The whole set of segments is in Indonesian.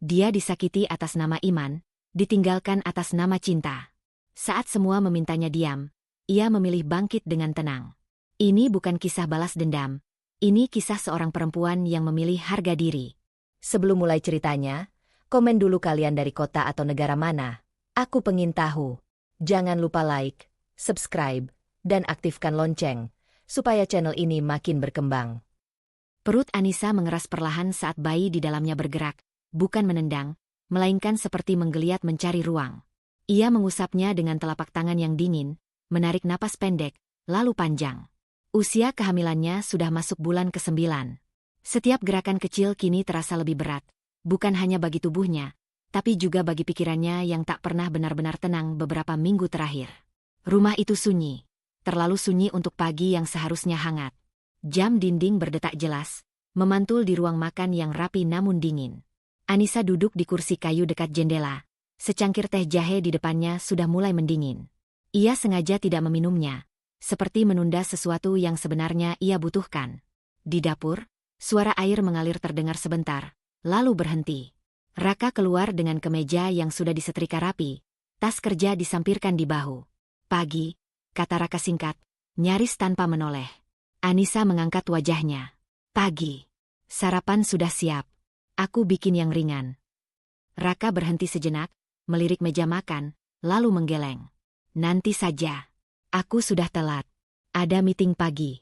Dia disakiti atas nama iman, ditinggalkan atas nama cinta. Saat semua memintanya diam, ia memilih bangkit dengan tenang. Ini bukan kisah balas dendam, ini kisah seorang perempuan yang memilih harga diri. Sebelum mulai ceritanya, komen dulu kalian dari kota atau negara mana. Aku pengen tahu. Jangan lupa like, subscribe, dan aktifkan lonceng, supaya channel ini makin berkembang. Perut Anissa mengeras perlahan saat bayi di dalamnya bergerak, bukan menendang, melainkan seperti menggeliat mencari ruang. Ia mengusapnya dengan telapak tangan yang dingin, menarik napas pendek, lalu panjang. Usia kehamilannya sudah masuk bulan ke-9. Setiap gerakan kecil kini terasa lebih berat, bukan hanya bagi tubuhnya, tapi juga bagi pikirannya yang tak pernah benar-benar tenang beberapa minggu terakhir. Rumah itu sunyi, terlalu sunyi untuk pagi yang seharusnya hangat. Jam dinding berdetak jelas, memantul di ruang makan yang rapi namun dingin. Anissa duduk di kursi kayu dekat jendela, secangkir teh jahe di depannya sudah mulai mendingin. Ia sengaja tidak meminumnya, seperti menunda sesuatu yang sebenarnya ia butuhkan. Di dapur, suara air mengalir terdengar sebentar, lalu berhenti. Raka keluar dengan kemeja yang sudah disetrika rapi, tas kerja disampirkan di bahu. Pagi, kata Raka singkat, nyaris tanpa menoleh. Anissa mengangkat wajahnya. Pagi. Sarapan sudah siap. Aku bikin yang ringan. Raka berhenti sejenak, melirik meja makan, lalu menggeleng. Nanti saja. Aku sudah telat. Ada meeting pagi.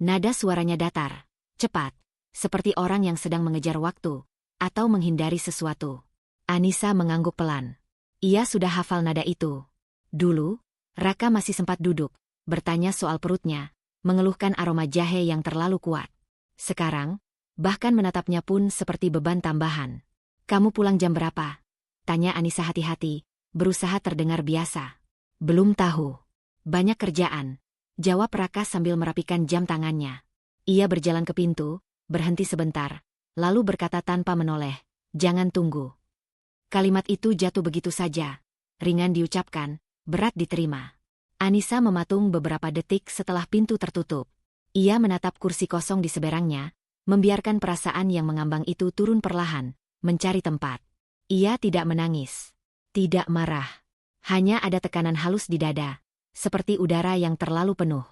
Nada suaranya datar, cepat, seperti orang yang sedang mengejar waktu, atau menghindari sesuatu. Anissa mengangguk pelan. Ia sudah hafal nada itu. Dulu, Raka masih sempat duduk, bertanya soal perutnya, mengeluhkan aroma jahe yang terlalu kuat. Sekarang, bahkan menatapnya pun seperti beban tambahan. Kamu pulang jam berapa? Tanya Anissa hati-hati, berusaha terdengar biasa. Belum tahu. Banyak kerjaan, jawab Raka sambil merapikan jam tangannya. Ia berjalan ke pintu, berhenti sebentar, lalu berkata tanpa menoleh, jangan tunggu. Kalimat itu jatuh begitu saja, ringan diucapkan, berat diterima. Anissa mematung beberapa detik setelah pintu tertutup. Ia menatap kursi kosong di seberangnya, membiarkan perasaan yang mengambang itu turun perlahan, mencari tempat. Ia tidak menangis, tidak marah. Hanya ada tekanan halus di dada, seperti udara yang terlalu penuh.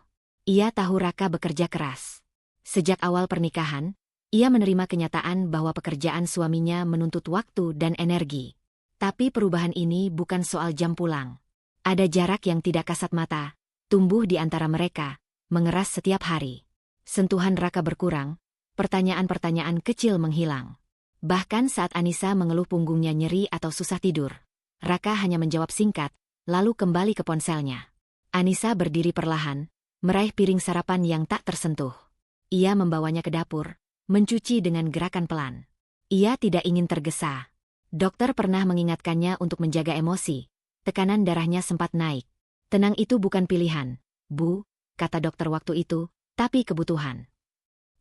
Ia tahu Raka bekerja keras. Sejak awal pernikahan, ia menerima kenyataan bahwa pekerjaan suaminya menuntut waktu dan energi. Tapi perubahan ini bukan soal jam pulang. Ada jarak yang tidak kasat mata, tumbuh di antara mereka, mengeras setiap hari. Sentuhan Raka berkurang, pertanyaan-pertanyaan kecil menghilang. Bahkan saat Anissa mengeluh punggungnya nyeri atau susah tidur, Raka hanya menjawab singkat, lalu kembali ke ponselnya. Anissa berdiri perlahan, meraih piring sarapan yang tak tersentuh. Ia membawanya ke dapur, mencuci dengan gerakan pelan. Ia tidak ingin tergesa. Dokter pernah mengingatkannya untuk menjaga emosi. Tekanan darahnya sempat naik. Tenang itu bukan pilihan, Bu, kata dokter waktu itu, tapi kebutuhan.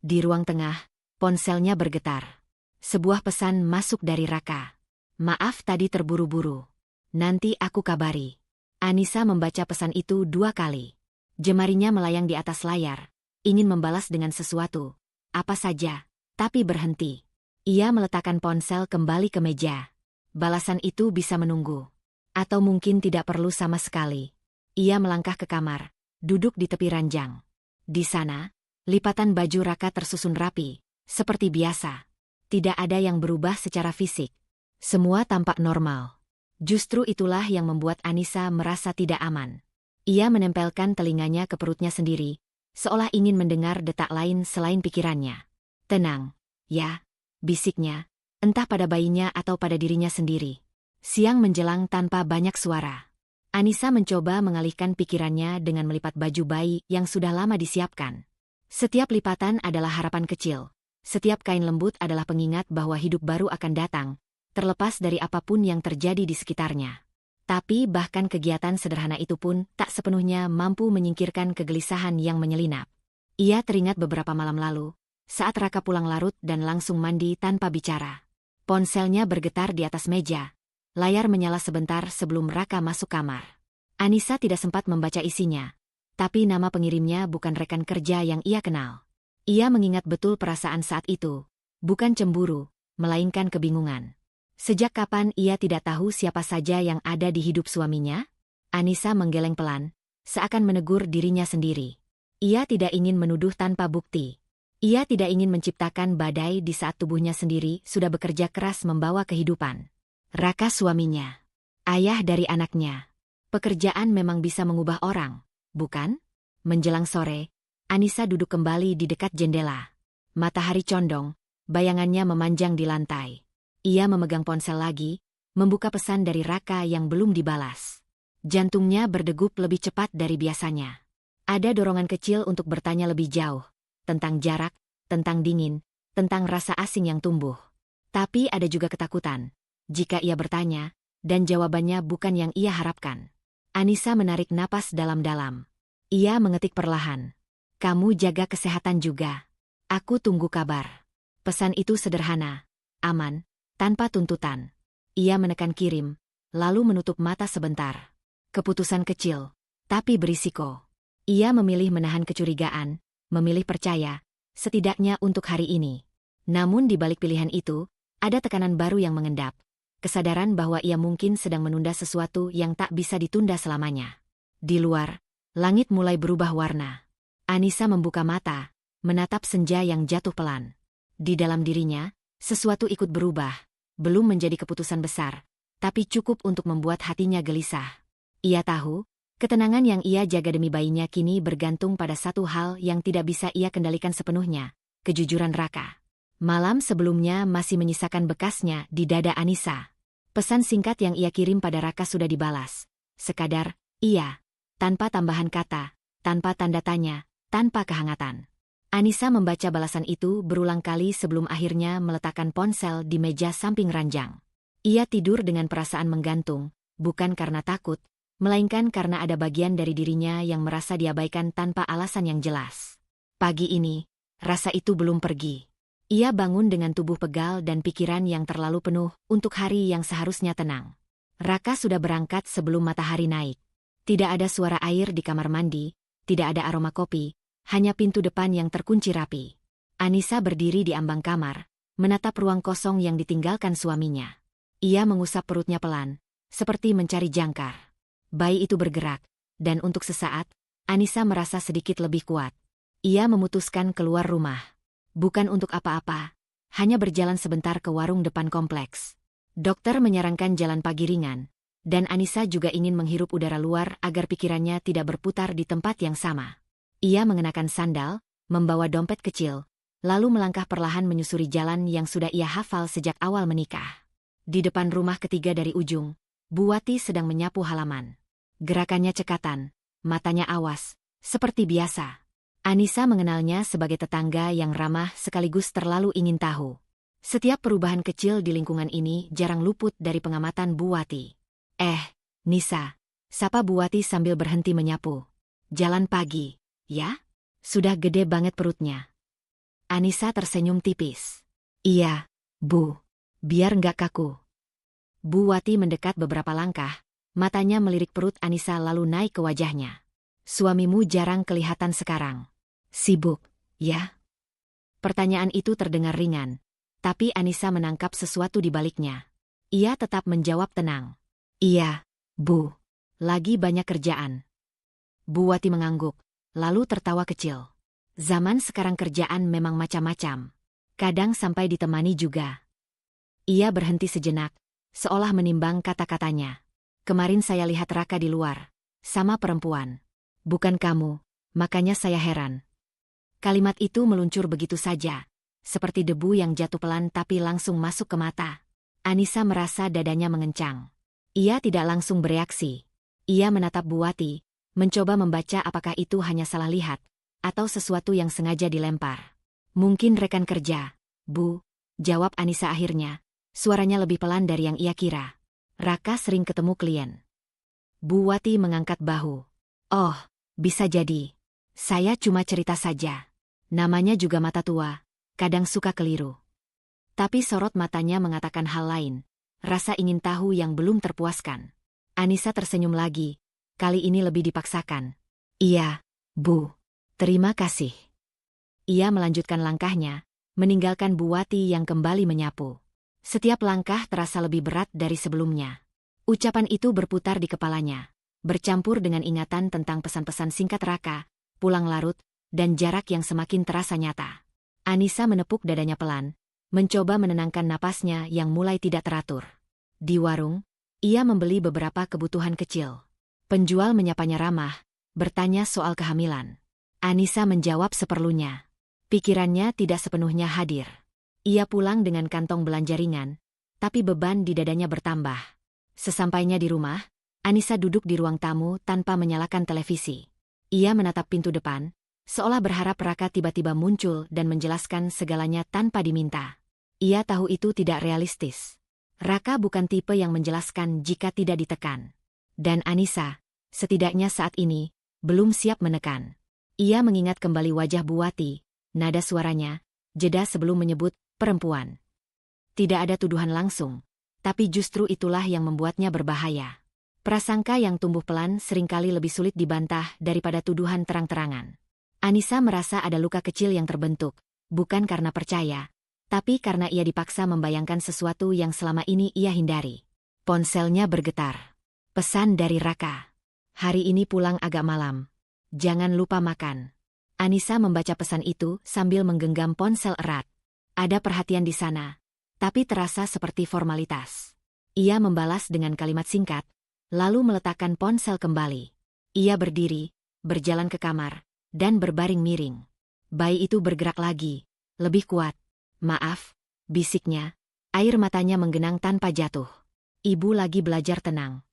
Di ruang tengah, ponselnya bergetar. Sebuah pesan masuk dari Raka. Maaf tadi terburu-buru. Nanti aku kabari. Anissa membaca pesan itu 2 kali. Jemarinya melayang di atas layar, ingin membalas dengan sesuatu. Apa saja, tapi berhenti. Ia meletakkan ponsel kembali ke meja. Balasan itu bisa menunggu. Atau mungkin tidak perlu sama sekali. Ia melangkah ke kamar, duduk di tepi ranjang. Di sana, lipatan baju Raka tersusun rapi, seperti biasa. Tidak ada yang berubah secara fisik. Semua tampak normal. Justru itulah yang membuat Anissa merasa tidak aman. Ia menempelkan telinganya ke perutnya sendiri, seolah ingin mendengar detak lain selain pikirannya. Tenang, ya, bisiknya, entah pada bayinya atau pada dirinya sendiri. Siang menjelang tanpa banyak suara. Anissa mencoba mengalihkan pikirannya dengan melipat baju bayi yang sudah lama disiapkan. Setiap lipatan adalah harapan kecil. Setiap kain lembut adalah pengingat bahwa hidup baru akan datang, terlepas dari apapun yang terjadi di sekitarnya. Tapi bahkan kegiatan sederhana itu pun tak sepenuhnya mampu menyingkirkan kegelisahan yang menyelinap. Ia teringat beberapa malam lalu, saat Raka pulang larut dan langsung mandi tanpa bicara. Ponselnya bergetar di atas meja. Layar menyala sebentar sebelum Raka masuk kamar. Anissa tidak sempat membaca isinya, tapi nama pengirimnya bukan rekan kerja yang ia kenal. Ia mengingat betul perasaan saat itu, bukan cemburu, melainkan kebingungan. Sejak kapan ia tidak tahu siapa saja yang ada di hidup suaminya? Anissa menggeleng pelan, seakan menegur dirinya sendiri. Ia tidak ingin menuduh tanpa bukti. Ia tidak ingin menciptakan badai di saat tubuhnya sendiri sudah bekerja keras membawa kehidupan. Raka suaminya. Ayah dari anaknya. Pekerjaan memang bisa mengubah orang, bukan? Menjelang sore, Anissa duduk kembali di dekat jendela. Matahari condong, bayangannya memanjang di lantai. Ia memegang ponsel lagi, membuka pesan dari Raka yang belum dibalas. Jantungnya berdegup lebih cepat dari biasanya. Ada dorongan kecil untuk bertanya lebih jauh. Tentang jarak, tentang dingin, tentang rasa asing yang tumbuh. Tapi ada juga ketakutan. Jika ia bertanya, dan jawabannya bukan yang ia harapkan. Anissa menarik napas dalam-dalam. Ia mengetik perlahan. Kamu jaga kesehatan juga. Aku tunggu kabar. Pesan itu sederhana, aman, tanpa tuntutan. Ia menekan kirim, lalu menutup mata sebentar. Keputusan kecil, tapi berisiko. Ia memilih menahan kecurigaan, memilih percaya, setidaknya untuk hari ini. Namun di balik pilihan itu, ada tekanan baru yang mengendap. Kesadaran bahwa ia mungkin sedang menunda sesuatu yang tak bisa ditunda selamanya. Di luar, langit mulai berubah warna. Anissa membuka mata, menatap senja yang jatuh pelan. Di dalam dirinya, sesuatu ikut berubah, belum menjadi keputusan besar, tapi cukup untuk membuat hatinya gelisah. Ia tahu, ketenangan yang ia jaga demi bayinya kini bergantung pada satu hal yang tidak bisa ia kendalikan sepenuhnya, kejujuran Raka. Malam sebelumnya masih menyisakan bekasnya di dada Anissa. Pesan singkat yang ia kirim pada Raka sudah dibalas. Sekadar, iya, tanpa tambahan kata, tanpa tanda tanya, tanpa kehangatan. Anissa membaca balasan itu berulang kali sebelum akhirnya meletakkan ponsel di meja samping ranjang. Ia tidur dengan perasaan menggantung, bukan karena takut, melainkan karena ada bagian dari dirinya yang merasa diabaikan tanpa alasan yang jelas. Pagi ini, rasa itu belum pergi. Ia bangun dengan tubuh pegal dan pikiran yang terlalu penuh untuk hari yang seharusnya tenang. Raka sudah berangkat sebelum matahari naik. Tidak ada suara air di kamar mandi, tidak ada aroma kopi, hanya pintu depan yang terkunci rapi. Anissa berdiri di ambang kamar, menatap ruang kosong yang ditinggalkan suaminya. Ia mengusap perutnya pelan, seperti mencari jangkar. Bayi itu bergerak, dan untuk sesaat, Anissa merasa sedikit lebih kuat. Ia memutuskan keluar rumah. Bukan untuk apa-apa, hanya berjalan sebentar ke warung depan kompleks. Dokter menyarankan jalan pagi ringan, dan Anissa juga ingin menghirup udara luar agar pikirannya tidak berputar di tempat yang sama. Ia mengenakan sandal, membawa dompet kecil, lalu melangkah perlahan menyusuri jalan yang sudah ia hafal sejak awal menikah. Di depan rumah ketiga dari ujung, Buwati sedang menyapu halaman. Gerakannya cekatan, matanya awas, seperti biasa. Anissa mengenalnya sebagai tetangga yang ramah sekaligus terlalu ingin tahu. Setiap perubahan kecil di lingkungan ini jarang luput dari pengamatan Buwati. Nisa, sapa Buwati sambil berhenti menyapu. Jalan pagi, ya? Sudah gede banget perutnya. Anissa tersenyum tipis. Iya, Bu. Biar nggak kaku. Buwati mendekat beberapa langkah. Matanya melirik perut Anissa lalu naik ke wajahnya. Suamimu jarang kelihatan sekarang. Sibuk, ya? Pertanyaan itu terdengar ringan, tapi Anissa menangkap sesuatu di baliknya. Ia tetap menjawab tenang. Iya, Bu. Lagi banyak kerjaan. Buwati mengangguk, lalu tertawa kecil. Zaman sekarang kerjaan memang macam-macam. Kadang sampai ditemani juga. Ia berhenti sejenak, seolah menimbang kata-katanya. Kemarin saya lihat Raka di luar, sama perempuan. Bukan kamu, makanya saya heran. Kalimat itu meluncur begitu saja, seperti debu yang jatuh pelan tapi langsung masuk ke mata. Anissa merasa dadanya mengencang. Ia tidak langsung bereaksi. Ia menatap Buwati, mencoba membaca apakah itu hanya salah lihat, atau sesuatu yang sengaja dilempar. Mungkin rekan kerja, Bu, jawab Anissa akhirnya. Suaranya lebih pelan dari yang ia kira. Raka sering ketemu klien. Buwati mengangkat bahu. Oh, bisa jadi. Saya cuma cerita saja. Namanya juga mata tua, kadang suka keliru. Tapi sorot matanya mengatakan hal lain. Rasa ingin tahu yang belum terpuaskan. Anissa tersenyum lagi, kali ini lebih dipaksakan. Iya, Bu. Terima kasih. Ia melanjutkan langkahnya, meninggalkan Buwati yang kembali menyapu. Setiap langkah terasa lebih berat dari sebelumnya. Ucapan itu berputar di kepalanya, bercampur dengan ingatan tentang pesan-pesan singkat Raka, pulang larut, dan jarak yang semakin terasa nyata. Anissa menepuk dadanya pelan, mencoba menenangkan napasnya yang mulai tidak teratur. Di warung, ia membeli beberapa kebutuhan kecil. Penjual menyapanya ramah, bertanya soal kehamilan. Anissa menjawab seperlunya. Pikirannya tidak sepenuhnya hadir. Ia pulang dengan kantong belanja ringan, tapi beban di dadanya bertambah. Sesampainya di rumah, Anissa duduk di ruang tamu tanpa menyalakan televisi. Ia menatap pintu depan, seolah berharap Raka tiba-tiba muncul dan menjelaskan segalanya tanpa diminta. Ia tahu itu tidak realistis. Raka bukan tipe yang menjelaskan jika tidak ditekan. Dan Anissa, setidaknya saat ini, belum siap menekan. Ia mengingat kembali wajah Buwati, nada suaranya, jeda sebelum menyebut perempuan. Tidak ada tuduhan langsung, tapi justru itulah yang membuatnya berbahaya. Prasangka yang tumbuh pelan seringkali lebih sulit dibantah daripada tuduhan terang-terangan. Anissa merasa ada luka kecil yang terbentuk, bukan karena percaya, tapi karena ia dipaksa membayangkan sesuatu yang selama ini ia hindari. Ponselnya bergetar. Pesan dari Raka. Hari ini pulang agak malam. Jangan lupa makan. Anissa membaca pesan itu sambil menggenggam ponsel erat. Ada perhatian di sana, tapi terasa seperti formalitas. Ia membalas dengan kalimat singkat, lalu meletakkan ponsel kembali. Ia berdiri, berjalan ke kamar, dan berbaring miring. Bayi itu bergerak lagi, lebih kuat. Maaf, bisiknya, air matanya menggenang tanpa jatuh. Ibu lagi belajar tenang.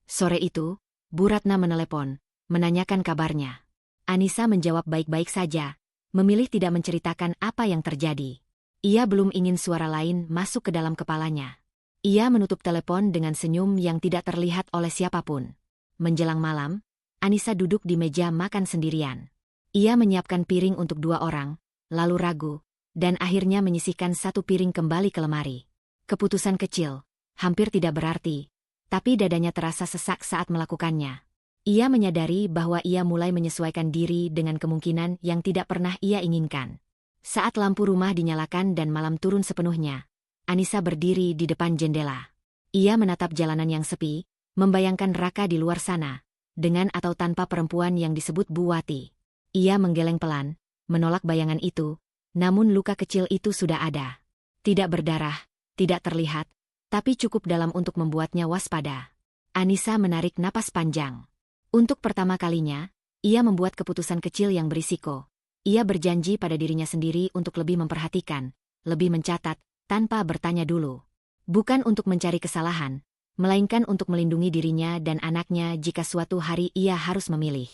Sore itu, Bu Ratna menelepon, menanyakan kabarnya. Anissa menjawab baik-baik saja, memilih tidak menceritakan apa yang terjadi. Ia belum ingin suara lain masuk ke dalam kepalanya. Ia menutup telepon dengan senyum yang tidak terlihat oleh siapapun. Menjelang malam, Anissa duduk di meja makan sendirian. Ia menyiapkan piring untuk 2 orang, lalu ragu, dan akhirnya menyisihkan 1 piring kembali ke lemari. Keputusan kecil, hampir tidak berarti, tapi dadanya terasa sesak saat melakukannya. Ia menyadari bahwa ia mulai menyesuaikan diri dengan kemungkinan yang tidak pernah ia inginkan. Saat lampu rumah dinyalakan dan malam turun sepenuhnya, Anissa berdiri di depan jendela. Ia menatap jalanan yang sepi, membayangkan Raka di luar sana, dengan atau tanpa perempuan yang disebut Buwati. Ia menggeleng pelan, menolak bayangan itu, namun luka kecil itu sudah ada. Tidak berdarah, tidak terlihat, tapi cukup dalam untuk membuatnya waspada. Anissa menarik napas panjang. Untuk pertama kalinya, ia membuat keputusan kecil yang berisiko. Ia berjanji pada dirinya sendiri untuk lebih memperhatikan, lebih mencatat, tanpa bertanya dulu. Bukan untuk mencari kesalahan, melainkan untuk melindungi dirinya dan anaknya jika suatu hari ia harus memilih.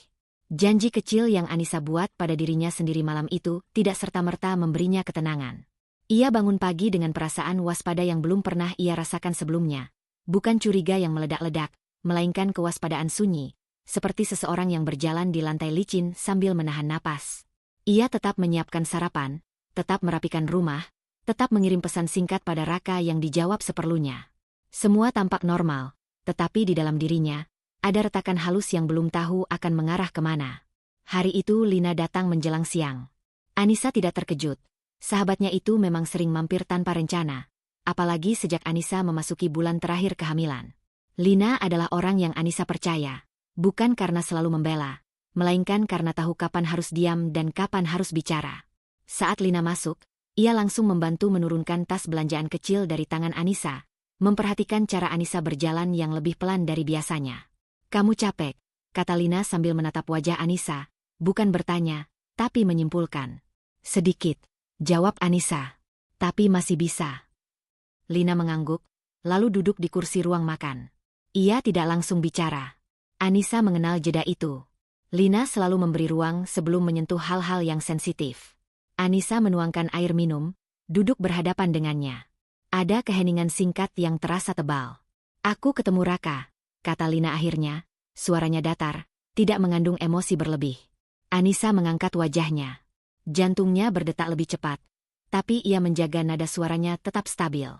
Janji kecil yang Anissa buat pada dirinya sendiri malam itu tidak serta-merta memberinya ketenangan. Ia bangun pagi dengan perasaan waspada yang belum pernah ia rasakan sebelumnya. Bukan curiga yang meledak-ledak, melainkan kewaspadaan sunyi, seperti seseorang yang berjalan di lantai licin sambil menahan napas. Ia tetap menyiapkan sarapan, tetap merapikan rumah, tetap mengirim pesan singkat pada Raka yang dijawab seperlunya. Semua tampak normal, tetapi di dalam dirinya, ada retakan halus yang belum tahu akan mengarah kemana. Hari itu Lina datang menjelang siang. Anissa tidak terkejut. Sahabatnya itu memang sering mampir tanpa rencana, apalagi sejak Anissa memasuki bulan terakhir kehamilan. Lina adalah orang yang Anissa percaya. Bukan karena selalu membela, melainkan karena tahu kapan harus diam dan kapan harus bicara. Saat Lina masuk, ia langsung membantu menurunkan tas belanjaan kecil dari tangan Anissa, memperhatikan cara Anissa berjalan yang lebih pelan dari biasanya. "Kamu capek," kata Lina sambil menatap wajah Anissa, bukan bertanya, tapi menyimpulkan. "Sedikit," jawab Anissa. "Tapi masih bisa." Lina mengangguk, lalu duduk di kursi ruang makan. Ia tidak langsung bicara. Anissa mengenal jeda itu. Lina selalu memberi ruang sebelum menyentuh hal-hal yang sensitif. Anissa menuangkan air minum, duduk berhadapan dengannya. Ada keheningan singkat yang terasa tebal. "Aku ketemu Raka," kata Lina akhirnya, suaranya datar, tidak mengandung emosi berlebih. Anissa mengangkat wajahnya. Jantungnya berdetak lebih cepat, tapi ia menjaga nada suaranya tetap stabil.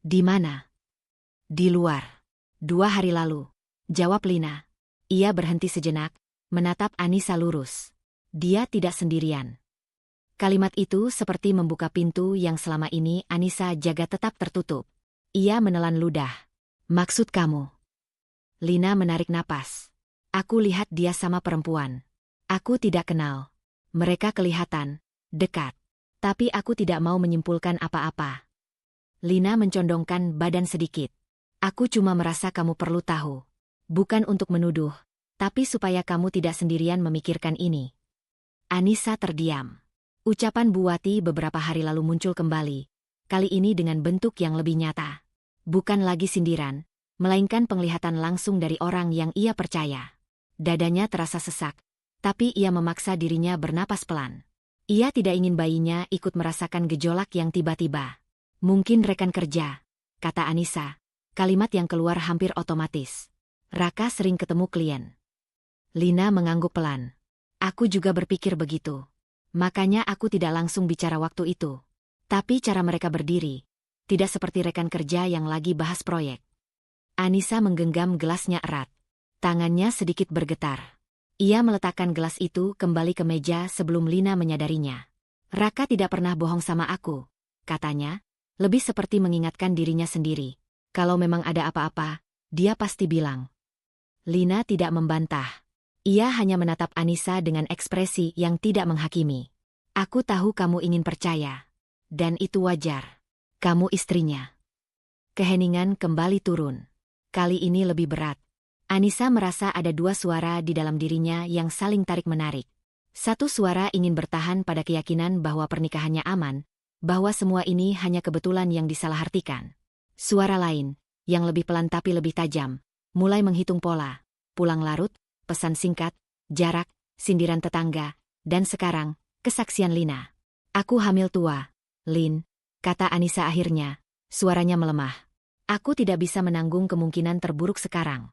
"Di mana?" "Di luar. 2 hari lalu," jawab Lina. Ia berhenti sejenak, menatap Anissa lurus. Dia tidak sendirian. Kalimat itu seperti membuka pintu yang selama ini Anissa jaga tetap tertutup. Ia menelan ludah. Maksud kamu? Lina menarik napas. Aku lihat dia sama perempuan. Aku tidak kenal. Mereka kelihatan dekat. Tapi aku tidak mau menyimpulkan apa-apa. Lina mencondongkan badan sedikit. Aku cuma merasa kamu perlu tahu. Bukan untuk menuduh, tapi supaya kamu tidak sendirian memikirkan ini. Anissa terdiam. Ucapan Bu Wati beberapa hari lalu muncul kembali, kali ini dengan bentuk yang lebih nyata. Bukan lagi sindiran, melainkan penglihatan langsung dari orang yang ia percaya. Dadanya terasa sesak, tapi ia memaksa dirinya bernapas pelan. Ia tidak ingin bayinya ikut merasakan gejolak yang tiba-tiba. Mungkin rekan kerja, kata Anissa, kalimat yang keluar hampir otomatis. Raka sering ketemu klien. Lina mengangguk pelan. Aku juga berpikir begitu. Makanya aku tidak langsung bicara waktu itu. Tapi cara mereka berdiri, tidak seperti rekan kerja yang lagi bahas proyek. Anissa menggenggam gelasnya erat. Tangannya sedikit bergetar. Ia meletakkan gelas itu kembali ke meja sebelum Lina menyadarinya. Raka tidak pernah bohong sama aku, katanya, lebih seperti mengingatkan dirinya sendiri. Kalau memang ada apa-apa, dia pasti bilang. Lina tidak membantah. Ia hanya menatap Anissa dengan ekspresi yang tidak menghakimi. Aku tahu kamu ingin percaya. Dan itu wajar. Kamu istrinya. Keheningan kembali turun. Kali ini lebih berat. Anissa merasa ada dua suara di dalam dirinya yang saling tarik-menarik. Satu suara ingin bertahan pada keyakinan bahwa pernikahannya aman, bahwa semua ini hanya kebetulan yang disalahartikan. Suara lain, yang lebih pelan tapi lebih tajam, mulai menghitung pola, pulang larut, pesan singkat, jarak, sindiran tetangga, dan sekarang, kesaksian Lina. Aku hamil tua, Lin, kata Anissa akhirnya, suaranya melemah. Aku tidak bisa menanggung kemungkinan terburuk sekarang.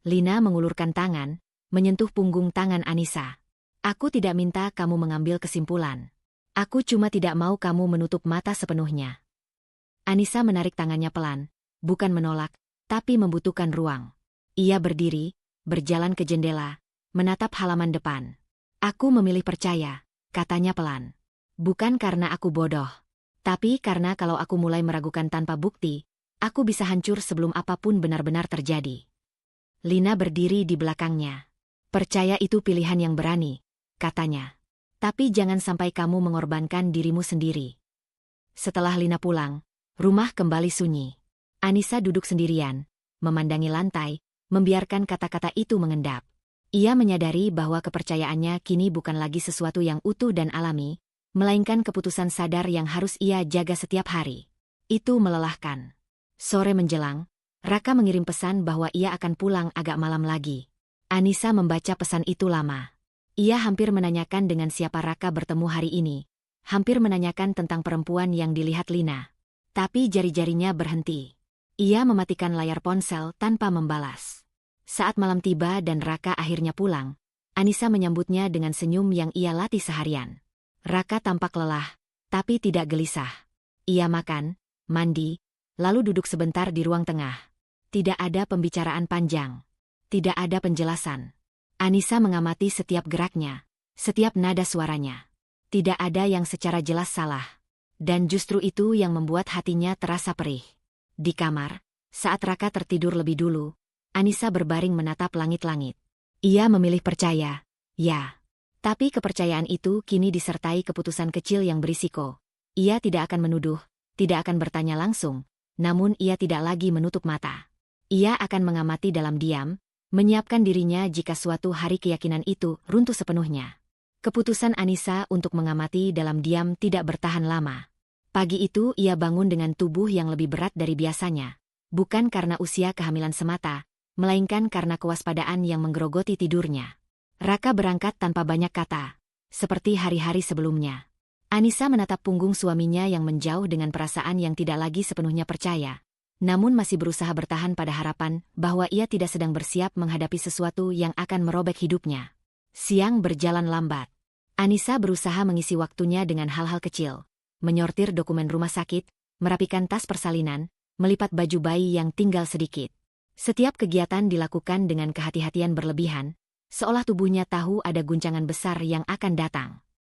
Lina mengulurkan tangan, menyentuh punggung tangan Anissa. Aku tidak minta kamu mengambil kesimpulan. Aku cuma tidak mau kamu menutup mata sepenuhnya. Anissa menarik tangannya pelan, bukan menolak, tapi membutuhkan ruang. Ia berdiri, berjalan ke jendela, menatap halaman depan. Aku memilih percaya, katanya pelan. Bukan karena aku bodoh, tapi karena kalau aku mulai meragukan tanpa bukti, aku bisa hancur sebelum apapun benar-benar terjadi. Lina berdiri di belakangnya. Percaya itu pilihan yang berani, katanya. Tapi jangan sampai kamu mengorbankan dirimu sendiri. Setelah Lina pulang, rumah kembali sunyi. Anissa duduk sendirian, memandangi lantai, membiarkan kata-kata itu mengendap. Ia menyadari bahwa kepercayaannya kini bukan lagi sesuatu yang utuh dan alami, melainkan keputusan sadar yang harus ia jaga setiap hari. Itu melelahkan. Sore menjelang, Raka mengirim pesan bahwa ia akan pulang agak malam lagi. Anissa membaca pesan itu lama. Ia hampir menanyakan dengan siapa Raka bertemu hari ini, hampir menanyakan tentang perempuan yang dilihat Lina. Tapi jari-jarinya berhenti. Ia mematikan layar ponsel tanpa membalas. Saat malam tiba dan Raka akhirnya pulang, Anissa menyambutnya dengan senyum yang ia latih seharian. Raka tampak lelah, tapi tidak gelisah. Ia makan, mandi, lalu duduk sebentar di ruang tengah. Tidak ada pembicaraan panjang. Tidak ada penjelasan. Anissa mengamati setiap geraknya, setiap nada suaranya. Tidak ada yang secara jelas salah. Dan justru itu yang membuat hatinya terasa perih. Di kamar, saat Raka tertidur lebih dulu, Anissa berbaring menatap langit-langit. Ia memilih percaya, ya. Tapi kepercayaan itu kini disertai keputusan kecil yang berisiko. Ia tidak akan menuduh, tidak akan bertanya langsung, namun ia tidak lagi menutup mata. Ia akan mengamati dalam diam, menyiapkan dirinya jika suatu hari keyakinan itu runtuh sepenuhnya. Keputusan Anissa untuk mengamati dalam diam tidak bertahan lama. Pagi itu ia bangun dengan tubuh yang lebih berat dari biasanya. Bukan karena usia kehamilan semata, melainkan karena kewaspadaan yang menggerogoti tidurnya. Raka berangkat tanpa banyak kata, seperti hari-hari sebelumnya. Anissa menatap punggung suaminya yang menjauh dengan perasaan yang tidak lagi sepenuhnya percaya, namun masih berusaha bertahan pada harapan bahwa ia tidak sedang bersiap menghadapi sesuatu yang akan merobek hidupnya. Siang berjalan lambat. Anissa berusaha mengisi waktunya dengan hal-hal kecil. Menyortir dokumen rumah sakit, merapikan tas persalinan, melipat baju bayi yang tinggal sedikit. Setiap kegiatan dilakukan dengan kehati-hatian berlebihan, seolah tubuhnya tahu ada guncangan besar yang akan datang.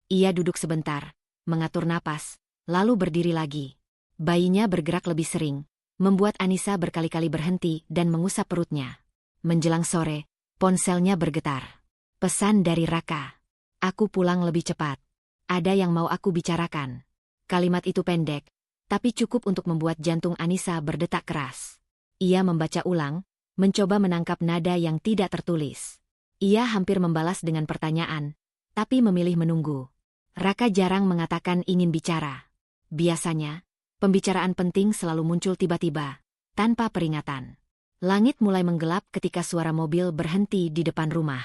Ia duduk sebentar, mengatur napas, lalu berdiri lagi. Bayinya bergerak lebih sering, membuat Anissa berkali-kali berhenti dan mengusap perutnya. Menjelang sore, ponselnya bergetar. Pesan dari Raka. Aku pulang lebih cepat. Ada yang mau aku bicarakan. Kalimat itu pendek, tapi cukup untuk membuat jantung Anissa berdetak keras. Ia membaca ulang, mencoba menangkap nada yang tidak tertulis. Ia hampir membalas dengan pertanyaan, tapi memilih menunggu. Raka jarang mengatakan ingin bicara. Biasanya, pembicaraan penting selalu muncul tiba-tiba, tanpa peringatan. Langit mulai menggelap ketika suara mobil berhenti di depan rumah.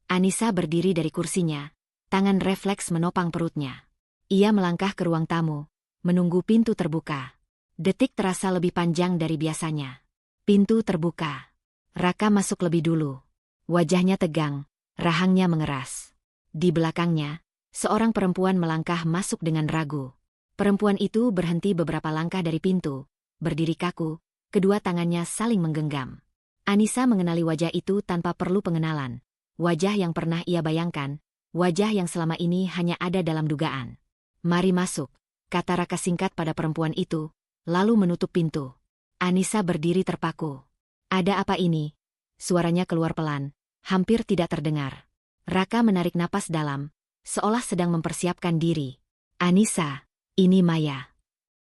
Anissa berdiri dari kursinya, tangan refleks menopang perutnya. Ia melangkah ke ruang tamu, menunggu pintu terbuka. Detik terasa lebih panjang dari biasanya. Pintu terbuka. Raka masuk lebih dulu. Wajahnya tegang, rahangnya mengeras. Di belakangnya, seorang perempuan melangkah masuk dengan ragu. Perempuan itu berhenti beberapa langkah dari pintu, berdiri kaku, kedua tangannya saling menggenggam. Anissa mengenali wajah itu tanpa perlu pengenalan. Wajah yang pernah ia bayangkan, wajah yang selama ini hanya ada dalam dugaan. Mari masuk, kata Raka singkat pada perempuan itu, lalu menutup pintu. Anissa berdiri terpaku. Ada apa ini? Suaranya keluar pelan, hampir tidak terdengar. Raka menarik napas dalam, seolah sedang mempersiapkan diri. Anissa, ini Maya.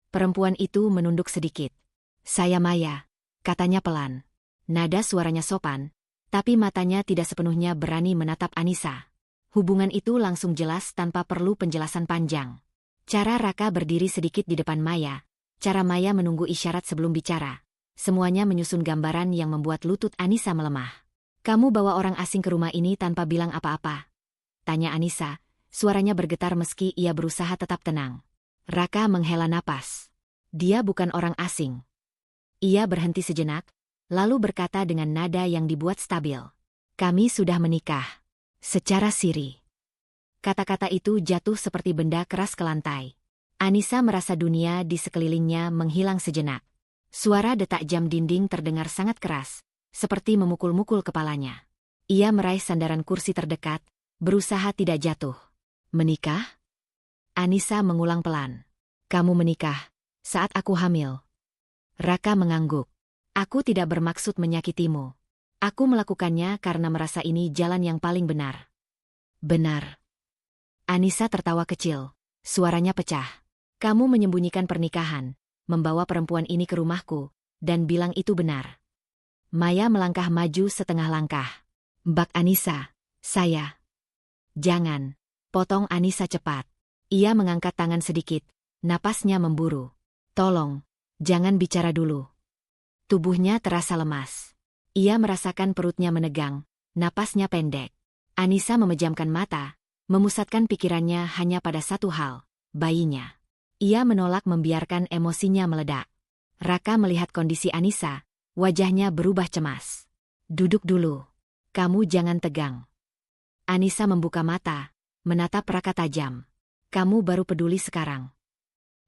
Perempuan itu menunduk sedikit. Saya Maya, katanya pelan. Nada suaranya sopan, tapi matanya tidak sepenuhnya berani menatap Anissa. Hubungan itu langsung jelas tanpa perlu penjelasan panjang. Cara Raka berdiri sedikit di depan Maya, cara Maya menunggu isyarat sebelum bicara. Semuanya menyusun gambaran yang membuat lutut Anissa melemah. Kamu bawa orang asing ke rumah ini tanpa bilang apa-apa? Tanya Anissa, suaranya bergetar meski ia berusaha tetap tenang. Raka menghela napas. Dia bukan orang asing. Ia berhenti sejenak, lalu berkata dengan nada yang dibuat stabil. Kami sudah menikah. Secara siri. Kata-kata itu jatuh seperti benda keras ke lantai. Anissa merasa dunia di sekelilingnya menghilang sejenak. Suara detak jam dinding terdengar sangat keras, seperti memukul-mukul kepalanya. Ia meraih sandaran kursi terdekat, berusaha tidak jatuh. Menikah? Anissa mengulang pelan. Kamu menikah saat aku hamil. Raka mengangguk. Aku tidak bermaksud menyakitimu. Aku melakukannya karena merasa ini jalan yang paling benar. Benar. Anissa tertawa kecil. Suaranya pecah. Kamu menyembunyikan pernikahan, membawa perempuan ini ke rumahku, dan bilang itu benar. Maya melangkah maju setengah langkah. Mbak Anissa, saya. Jangan. Potong Anissa cepat. Ia mengangkat tangan sedikit, napasnya memburu. Tolong, jangan bicara dulu. Tubuhnya terasa lemas. Ia merasakan perutnya menegang, napasnya pendek. Anissa memejamkan mata, memusatkan pikirannya hanya pada satu hal, bayinya. Ia menolak membiarkan emosinya meledak. Raka melihat kondisi Anissa, wajahnya berubah cemas. Duduk dulu. Kamu jangan tegang. Anissa membuka mata, menatap Raka tajam. Kamu baru peduli sekarang.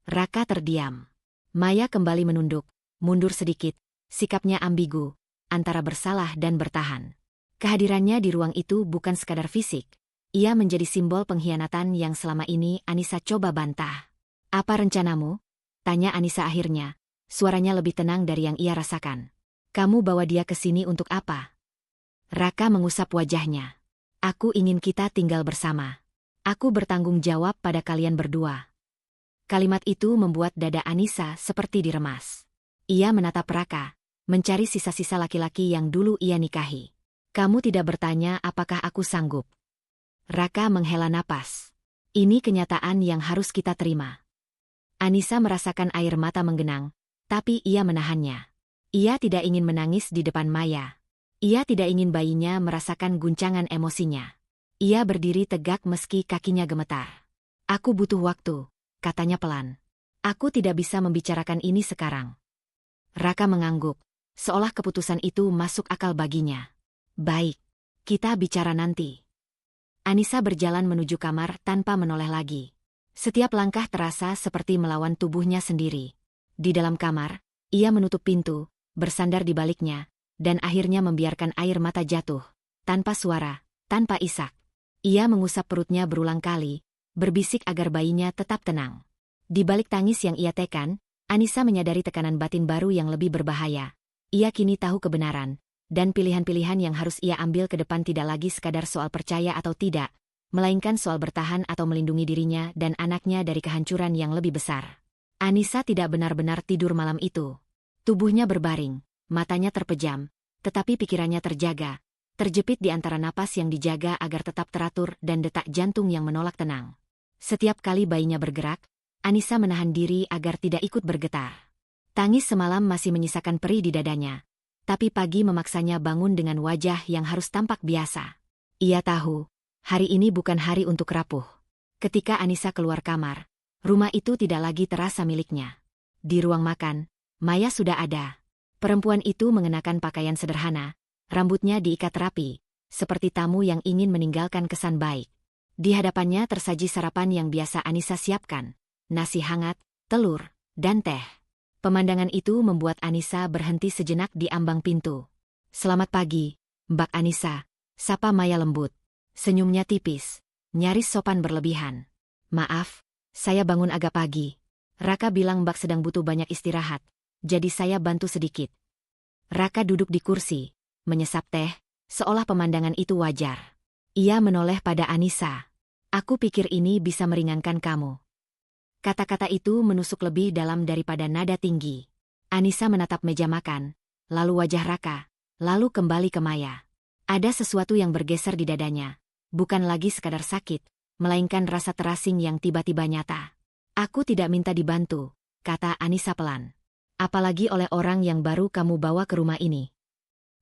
Raka terdiam. Maya kembali menunduk, mundur sedikit, sikapnya ambigu, antara bersalah dan bertahan. Kehadirannya di ruang itu bukan sekadar fisik. Ia menjadi simbol pengkhianatan yang selama ini Anissa coba bantah. Apa rencanamu? Tanya Anissa akhirnya. Suaranya lebih tenang dari yang ia rasakan. Kamu bawa dia ke sini untuk apa? Raka mengusap wajahnya. Aku ingin kita tinggal bersama. Aku bertanggung jawab pada kalian berdua. Kalimat itu membuat dada Anissa seperti diremas. Ia menatap Raka, mencari sisa-sisa laki-laki yang dulu ia nikahi. Kamu tidak bertanya apakah aku sanggup. Raka menghela napas. Ini kenyataan yang harus kita terima. Anissa merasakan air mata menggenang, tapi ia menahannya. Ia tidak ingin menangis di depan Maya. Ia tidak ingin bayinya merasakan guncangan emosinya. Ia berdiri tegak meski kakinya gemetar. Aku butuh waktu, katanya pelan. Aku tidak bisa membicarakan ini sekarang. Raka mengangguk, seolah keputusan itu masuk akal baginya. Baik, kita bicara nanti. Anissa berjalan menuju kamar tanpa menoleh lagi. Setiap langkah terasa seperti melawan tubuhnya sendiri. Di dalam kamar, ia menutup pintu, bersandar di baliknya, dan akhirnya membiarkan air mata jatuh, tanpa suara, tanpa isak. Ia mengusap perutnya berulang kali, berbisik agar bayinya tetap tenang. Di balik tangis yang ia tekan, Anissa menyadari tekanan batin baru yang lebih berbahaya. Ia kini tahu kebenaran, dan pilihan-pilihan yang harus ia ambil ke depan tidak lagi sekadar soal percaya atau tidak, melainkan soal bertahan atau melindungi dirinya dan anaknya dari kehancuran yang lebih besar. Anissa tidak benar-benar tidur malam itu. Tubuhnya berbaring, matanya terpejam, tetapi pikirannya terjaga, terjepit di antara napas yang dijaga agar tetap teratur dan detak jantung yang menolak tenang. Setiap kali bayinya bergerak, Anissa menahan diri agar tidak ikut bergetar. Tangis semalam masih menyisakan perih di dadanya, tapi pagi memaksanya bangun dengan wajah yang harus tampak biasa. Ia tahu, hari ini bukan hari untuk rapuh. Ketika Anissa keluar kamar, rumah itu tidak lagi terasa miliknya. Di ruang makan, Maya sudah ada. Perempuan itu mengenakan pakaian sederhana, rambutnya diikat rapi, seperti tamu yang ingin meninggalkan kesan baik. Di hadapannya tersaji sarapan yang biasa Anissa siapkan, nasi hangat, telur, dan teh. Pemandangan itu membuat Anissa berhenti sejenak di ambang pintu. "Selamat pagi, Mbak Anissa," sapa Maya lembut. Senyumnya tipis, nyaris sopan berlebihan. "Maaf, saya bangun agak pagi. Raka bilang Mbak sedang butuh banyak istirahat, jadi saya bantu sedikit." Raka duduk di kursi, menyesap teh, seolah pemandangan itu wajar. Ia menoleh pada Anissa. "Aku pikir ini bisa meringankan kamu." Kata-kata itu menusuk lebih dalam daripada nada tinggi. Anissa menatap meja makan, lalu wajah Raka, lalu kembali ke Maya. Ada sesuatu yang bergeser di dadanya, bukan lagi sekadar sakit, melainkan rasa terasing yang tiba-tiba nyata. "Aku tidak minta dibantu," kata Anissa pelan. "Apalagi oleh orang yang baru kamu bawa ke rumah ini."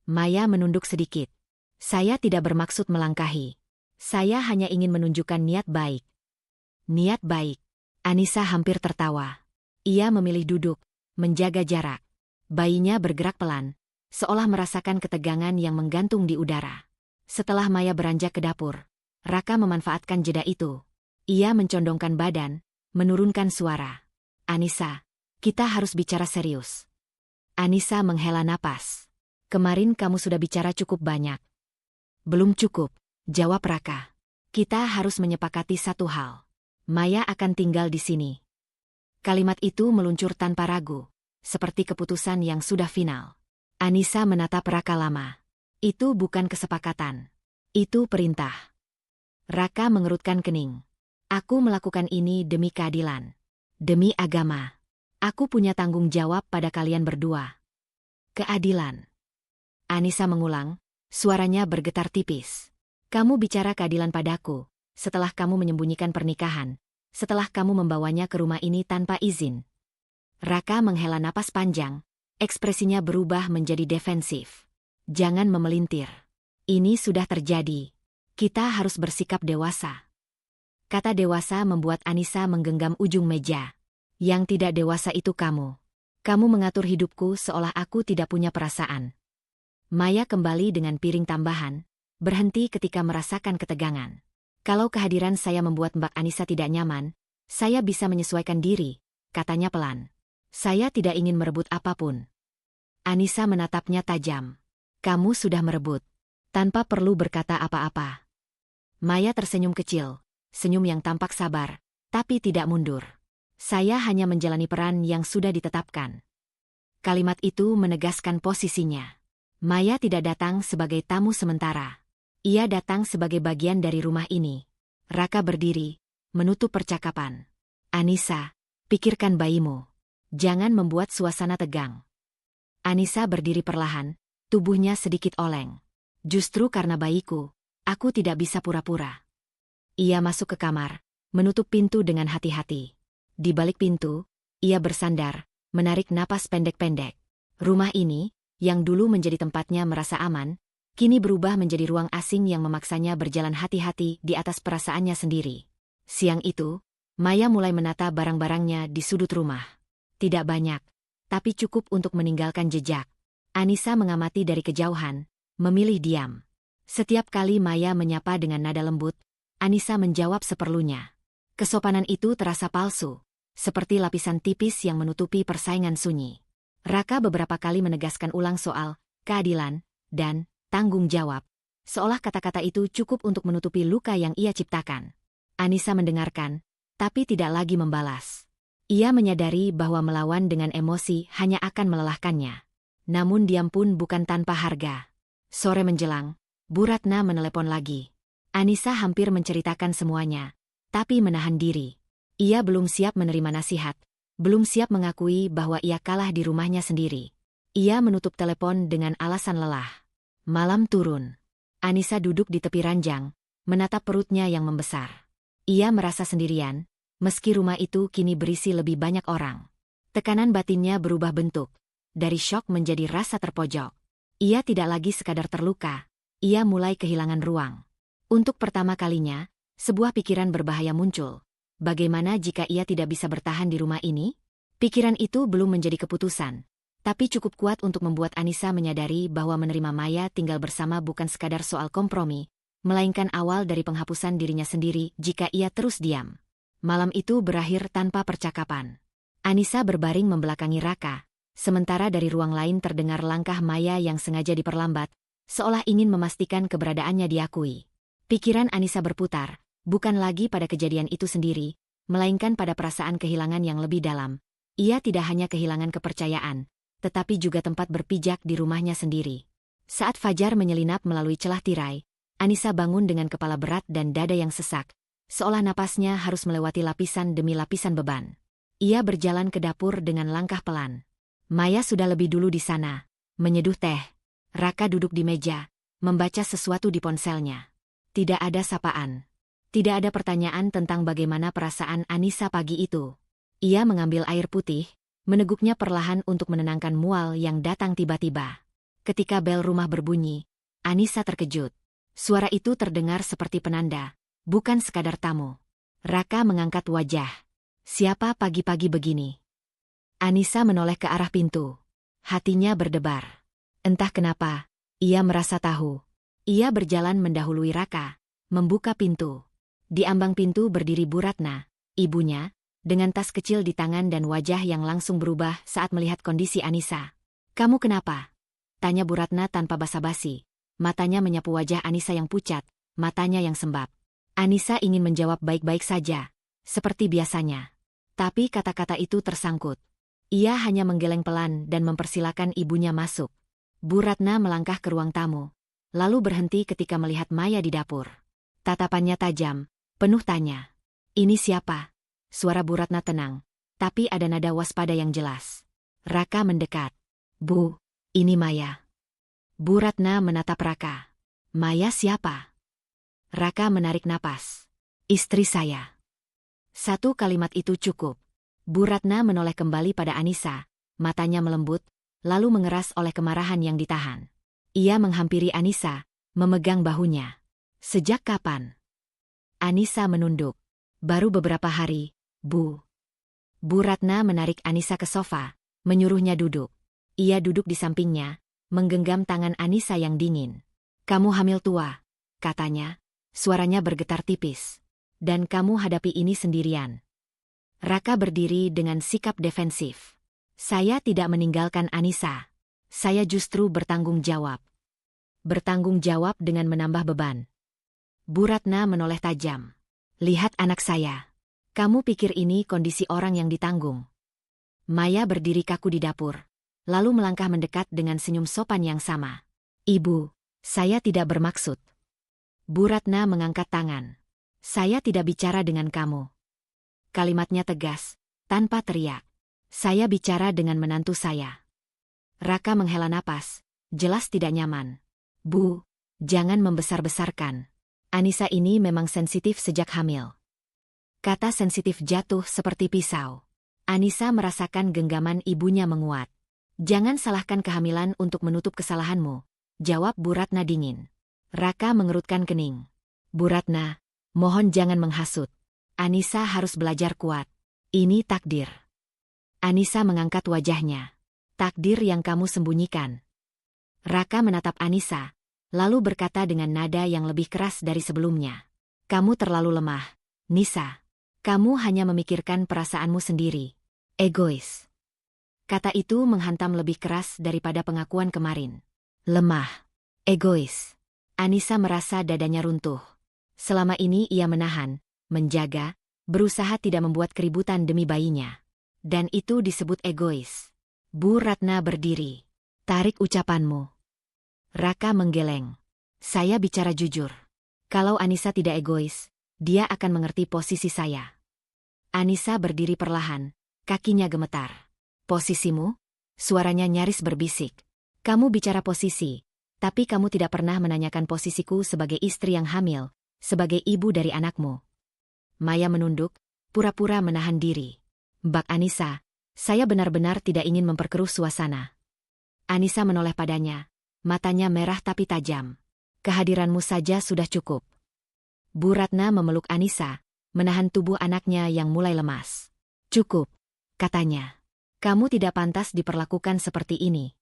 Maya menunduk sedikit. "Saya tidak bermaksud melangkahi. Saya hanya ingin menunjukkan niat baik." "Niat baik." Anissa hampir tertawa. Ia memilih duduk, menjaga jarak. Bayinya bergerak pelan, seolah merasakan ketegangan yang menggantung di udara. Setelah Maya beranjak ke dapur, Raka memanfaatkan jeda itu. Ia mencondongkan badan, menurunkan suara. "Anissa, kita harus bicara serius." Anissa menghela napas. "Kemarin kamu sudah bicara cukup banyak." "Belum cukup," jawab Raka. "Kita harus menyepakati satu hal. Maya akan tinggal di sini." Kalimat itu meluncur tanpa ragu, seperti keputusan yang sudah final. Anissa menatap Raka lama. "Itu bukan kesepakatan. Itu perintah." Raka mengerutkan kening. "Aku melakukan ini demi keadilan. Demi agama. Aku punya tanggung jawab pada kalian berdua." "Keadilan." Anissa mengulang, suaranya bergetar tipis. "Kamu bicara keadilan padaku setelah kamu menyembunyikan pernikahan, setelah kamu membawanya ke rumah ini tanpa izin." Raka menghela napas panjang, ekspresinya berubah menjadi defensif. "Jangan memelintir. Ini sudah terjadi. Kita harus bersikap dewasa." Kata dewasa membuat Anissa menggenggam ujung meja. "Yang tidak dewasa itu kamu. Kamu mengatur hidupku seolah aku tidak punya perasaan." Maya kembali dengan piring tambahan, berhenti ketika merasakan ketegangan. "Kalau kehadiran saya membuat Mbak Anissa tidak nyaman, saya bisa menyesuaikan diri," katanya pelan. "Saya tidak ingin merebut apapun." Anissa menatapnya tajam. "Kamu sudah merebut, tanpa perlu berkata apa-apa." Maya tersenyum kecil, senyum yang tampak sabar, tapi tidak mundur. "Saya hanya menjalani peran yang sudah ditetapkan." Kalimat itu menegaskan posisinya. Maya tidak datang sebagai tamu sementara. Ia datang sebagai bagian dari rumah ini. Raka berdiri, menutup percakapan. "Anissa, pikirkan bayimu. Jangan membuat suasana tegang." Anissa berdiri perlahan, tubuhnya sedikit oleng. "Justru karena bayiku, aku tidak bisa pura-pura." Ia masuk ke kamar, menutup pintu dengan hati-hati. Di balik pintu, ia bersandar, menarik napas pendek-pendek. Rumah ini, yang dulu menjadi tempatnya merasa aman, kini berubah menjadi ruang asing yang memaksanya berjalan hati-hati di atas perasaannya sendiri. Siang itu, Maya mulai menata barang-barangnya di sudut rumah. Tidak banyak, tapi cukup untuk meninggalkan jejak. Anissa mengamati dari kejauhan, memilih diam. Setiap kali Maya menyapa dengan nada lembut, Anissa menjawab seperlunya. Kesopanan itu terasa palsu, seperti lapisan tipis yang menutupi persaingan sunyi. Raka beberapa kali menegaskan ulang soal keadilan dan tanggung jawab, seolah kata-kata itu cukup untuk menutupi luka yang ia ciptakan. Anissa mendengarkan, tapi tidak lagi membalas. Ia menyadari bahwa melawan dengan emosi hanya akan melelahkannya. Namun diam pun bukan tanpa harga. Sore menjelang, Bu Ratna menelepon lagi. Anissa hampir menceritakan semuanya, tapi menahan diri. Ia belum siap menerima nasihat, belum siap mengakui bahwa ia kalah di rumahnya sendiri. Ia menutup telepon dengan alasan lelah. Malam turun. Anissa duduk di tepi ranjang, menatap perutnya yang membesar. Ia merasa sendirian, meski rumah itu kini berisi lebih banyak orang. Tekanan batinnya berubah bentuk, dari syok menjadi rasa terpojok. Ia tidak lagi sekadar terluka, ia mulai kehilangan ruang. Untuk pertama kalinya, sebuah pikiran berbahaya muncul. Bagaimana jika ia tidak bisa bertahan di rumah ini? Pikiran itu belum menjadi keputusan, tapi cukup kuat untuk membuat Anissa menyadari bahwa menerima Maya tinggal bersama bukan sekadar soal kompromi, melainkan awal dari penghapusan dirinya sendiri jika ia terus diam. Malam itu berakhir tanpa percakapan. Anissa berbaring membelakangi Raka, sementara dari ruang lain terdengar langkah Maya yang sengaja diperlambat, seolah ingin memastikan keberadaannya diakui. Pikiran Anissa berputar, bukan lagi pada kejadian itu sendiri, melainkan pada perasaan kehilangan yang lebih dalam. Ia tidak hanya kehilangan kepercayaan, tetapi juga tempat berpijak di rumahnya sendiri. Saat fajar menyelinap melalui celah tirai, Anissa bangun dengan kepala berat dan dada yang sesak, seolah napasnya harus melewati lapisan demi lapisan beban. Ia berjalan ke dapur dengan langkah pelan. Maya sudah lebih dulu di sana, menyeduh teh. Raka duduk di meja, membaca sesuatu di ponselnya. Tidak ada sapaan. Tidak ada pertanyaan tentang bagaimana perasaan Anissa pagi itu. Ia mengambil air putih, meneguknya perlahan untuk menenangkan mual yang datang tiba-tiba. Ketika bel rumah berbunyi, Anissa terkejut. Suara itu terdengar seperti penanda, bukan sekadar tamu. Raka mengangkat wajah. Siapa pagi-pagi begini? Anissa menoleh ke arah pintu. Hatinya berdebar. Entah kenapa, ia merasa tahu. Ia berjalan mendahului Raka, membuka pintu. Di ambang pintu berdiri Bu Ratna, ibunya, dengan tas kecil di tangan dan wajah yang langsung berubah saat melihat kondisi Anissa. "Kamu kenapa?" tanya Bu Ratna tanpa basa-basi. Matanya menyapu wajah Anissa yang pucat, matanya yang sembab. Anissa ingin menjawab baik-baik saja, seperti biasanya. Tapi kata-kata itu tersangkut. Ia hanya menggeleng pelan dan mempersilakan ibunya masuk. Bu Ratna melangkah ke ruang tamu, lalu berhenti ketika melihat Maya di dapur. Tatapannya tajam, penuh tanya. "Ini siapa?" Suara Bu Ratna tenang, tapi ada nada waspada yang jelas. Raka mendekat. "Bu, ini Maya." Bu Ratna menatap Raka. "Maya siapa?" Raka menarik napas. "Istri saya." Satu kalimat itu cukup. Bu Ratna menoleh kembali pada Anissa, matanya melembut, lalu mengeras oleh kemarahan yang ditahan. Ia menghampiri Anissa, memegang bahunya. "Sejak kapan?" Anissa menunduk. "Baru beberapa hari, Bu." Bu Ratna menarik Anissa ke sofa, menyuruhnya duduk. Ia duduk di sampingnya, menggenggam tangan Anissa yang dingin. "Kamu hamil tua," katanya, suaranya bergetar tipis. "Dan kamu hadapi ini sendirian." Raka berdiri dengan sikap defensif. "Saya tidak meninggalkan Anissa. Saya justru bertanggung jawab." Bertanggung jawab dengan menambah beban. Bu Ratna menoleh tajam. "Lihat anak saya. Kamu pikir ini kondisi orang yang ditanggung?" Maya berdiri kaku di dapur, lalu melangkah mendekat dengan senyum sopan yang sama. "Ibu, saya tidak bermaksud." Bu Ratna mengangkat tangan. "Saya tidak bicara dengan kamu." Kalimatnya tegas, tanpa teriak. "Saya bicara dengan menantu saya." Raka menghela napas, jelas tidak nyaman. "Bu, jangan membesar-besarkan. Anissa ini memang sensitif sejak hamil." Kata sensitif jatuh seperti pisau. Anissa merasakan genggaman ibunya menguat. "Jangan salahkan kehamilan untuk menutup kesalahanmu," jawab Bu Ratna dingin. Raka mengerutkan kening. "Bu Ratna, mohon jangan menghasut. Anissa harus belajar kuat. Ini takdir." Anissa mengangkat wajahnya. "Takdir yang kamu sembunyikan." Raka menatap Anissa, lalu berkata dengan nada yang lebih keras dari sebelumnya. "Kamu terlalu lemah, Nisa. Kamu hanya memikirkan perasaanmu sendiri. Egois." Kata itu menghantam lebih keras daripada pengakuan kemarin. Lemah. Egois. Anissa merasa dadanya runtuh. Selama ini ia menahan, menjaga, berusaha tidak membuat keributan demi bayinya. Dan itu disebut egois. Bu Ratna berdiri. Tarik ucapanmu. Raka menggeleng. Saya bicara jujur. Kalau Anissa tidak egois, dia akan mengerti posisi saya. Anissa berdiri perlahan, kakinya gemetar. Posisimu? Suaranya nyaris berbisik. Kamu bicara posisi, tapi kamu tidak pernah menanyakan posisiku sebagai istri yang hamil, sebagai ibu dari anakmu. Maya menunduk, pura-pura menahan diri. Mbak Anissa, saya benar-benar tidak ingin memperkeruh suasana. Anissa menoleh padanya, matanya merah tapi tajam. Kehadiranmu saja sudah cukup. Bu Ratna memeluk Anissa, menahan tubuh anaknya yang mulai lemas. Cukup, katanya. Kamu tidak pantas diperlakukan seperti ini.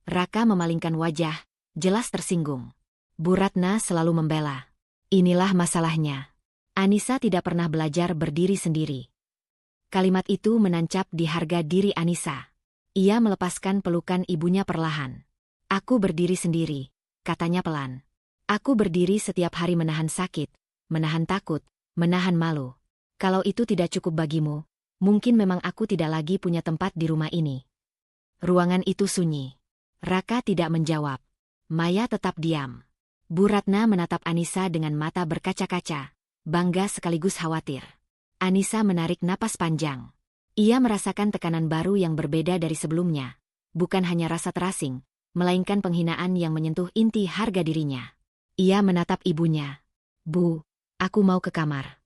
Raka memalingkan wajah, jelas tersinggung. Bu Ratna selalu membela. Inilah masalahnya. Anissa tidak pernah belajar berdiri sendiri. Kalimat itu menancap di harga diri Anissa. Ia melepaskan pelukan ibunya perlahan. Aku berdiri sendiri, katanya pelan. Aku berdiri setiap hari menahan sakit, menahan takut, menahan malu. Kalau itu tidak cukup bagimu, mungkin memang aku tidak lagi punya tempat di rumah ini. Ruangan itu sunyi. Raka tidak menjawab. Maya tetap diam. Bu Ratna menatap Anissa dengan mata berkaca-kaca, bangga sekaligus khawatir. Anissa menarik napas panjang. Ia merasakan tekanan baru yang berbeda dari sebelumnya. Bukan hanya rasa terasing, melainkan penghinaan yang menyentuh inti harga dirinya. Ia menatap ibunya. Bu, aku mau ke kamar.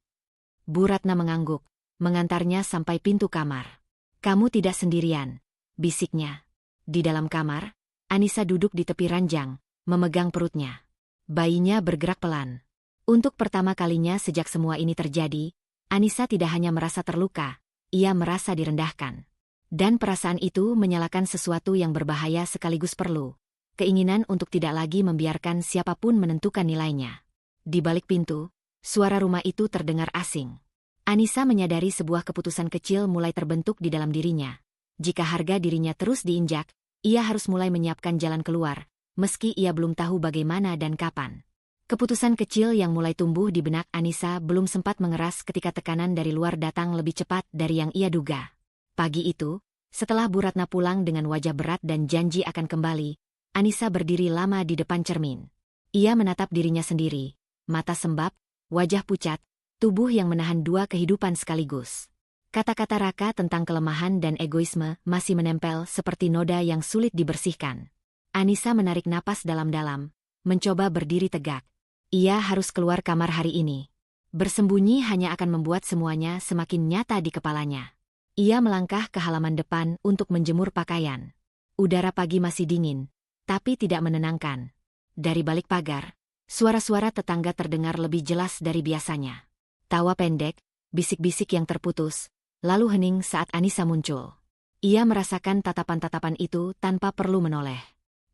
Bu Ratna mengangguk, mengantarnya sampai pintu kamar. Kamu tidak sendirian, bisiknya. Di dalam kamar, Anissa duduk di tepi ranjang, memegang perutnya. Bayinya bergerak pelan. Untuk pertama kalinya sejak semua ini terjadi, Anissa tidak hanya merasa terluka, ia merasa direndahkan. Dan perasaan itu menyalakan sesuatu yang berbahaya sekaligus perlu. Keinginan untuk tidak lagi membiarkan siapapun menentukan nilainya. Di balik pintu, suara rumah itu terdengar asing. Anissa menyadari sebuah keputusan kecil mulai terbentuk di dalam dirinya. Jika harga dirinya terus diinjak, ia harus mulai menyiapkan jalan keluar, meski ia belum tahu bagaimana dan kapan. Keputusan kecil yang mulai tumbuh di benak Anissa belum sempat mengeras ketika tekanan dari luar datang lebih cepat dari yang ia duga. Pagi itu, setelah Bu Ratna pulang dengan wajah berat dan janji akan kembali, Anissa berdiri lama di depan cermin. Ia menatap dirinya sendiri, mata sembab, wajah pucat, tubuh yang menahan dua kehidupan sekaligus. Kata-kata Raka tentang kelemahan dan egoisme masih menempel seperti noda yang sulit dibersihkan. Anissa menarik napas dalam-dalam, mencoba berdiri tegak. Ia harus keluar kamar hari ini. Bersembunyi hanya akan membuat semuanya semakin nyata di kepalanya. Ia melangkah ke halaman depan untuk menjemur pakaian. Udara pagi masih dingin, tapi tidak menenangkan. Dari balik pagar, suara-suara tetangga terdengar lebih jelas dari biasanya. Tawa pendek, bisik-bisik yang terputus, lalu hening saat Anissa muncul. Ia merasakan tatapan-tatapan itu tanpa perlu menoleh.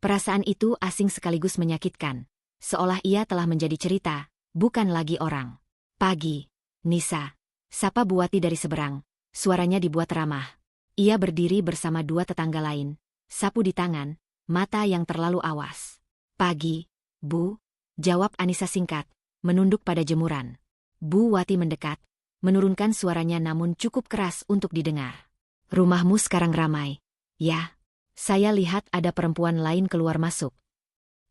Perasaan itu asing sekaligus menyakitkan. Seolah ia telah menjadi cerita, bukan lagi orang. Pagi, Nisa, sapa Buati dari seberang, suaranya dibuat ramah. Ia berdiri bersama dua tetangga lain, sapu di tangan, mata yang terlalu awas. Pagi, Bu, jawab Anissa singkat, menunduk pada jemuran. Bu Wati mendekat, menurunkan suaranya namun cukup keras untuk didengar. Rumahmu sekarang ramai. Ya, saya lihat ada perempuan lain keluar masuk.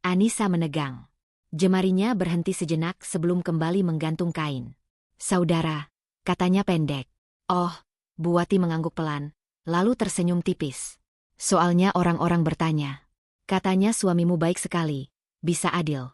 Anissa menegang. Jemarinya berhenti sejenak sebelum kembali menggantung kain. Saudara, katanya pendek. Oh, Bu Wati mengangguk pelan, lalu tersenyum tipis. Soalnya orang-orang bertanya. Katanya suamimu baik sekali, bisa adil.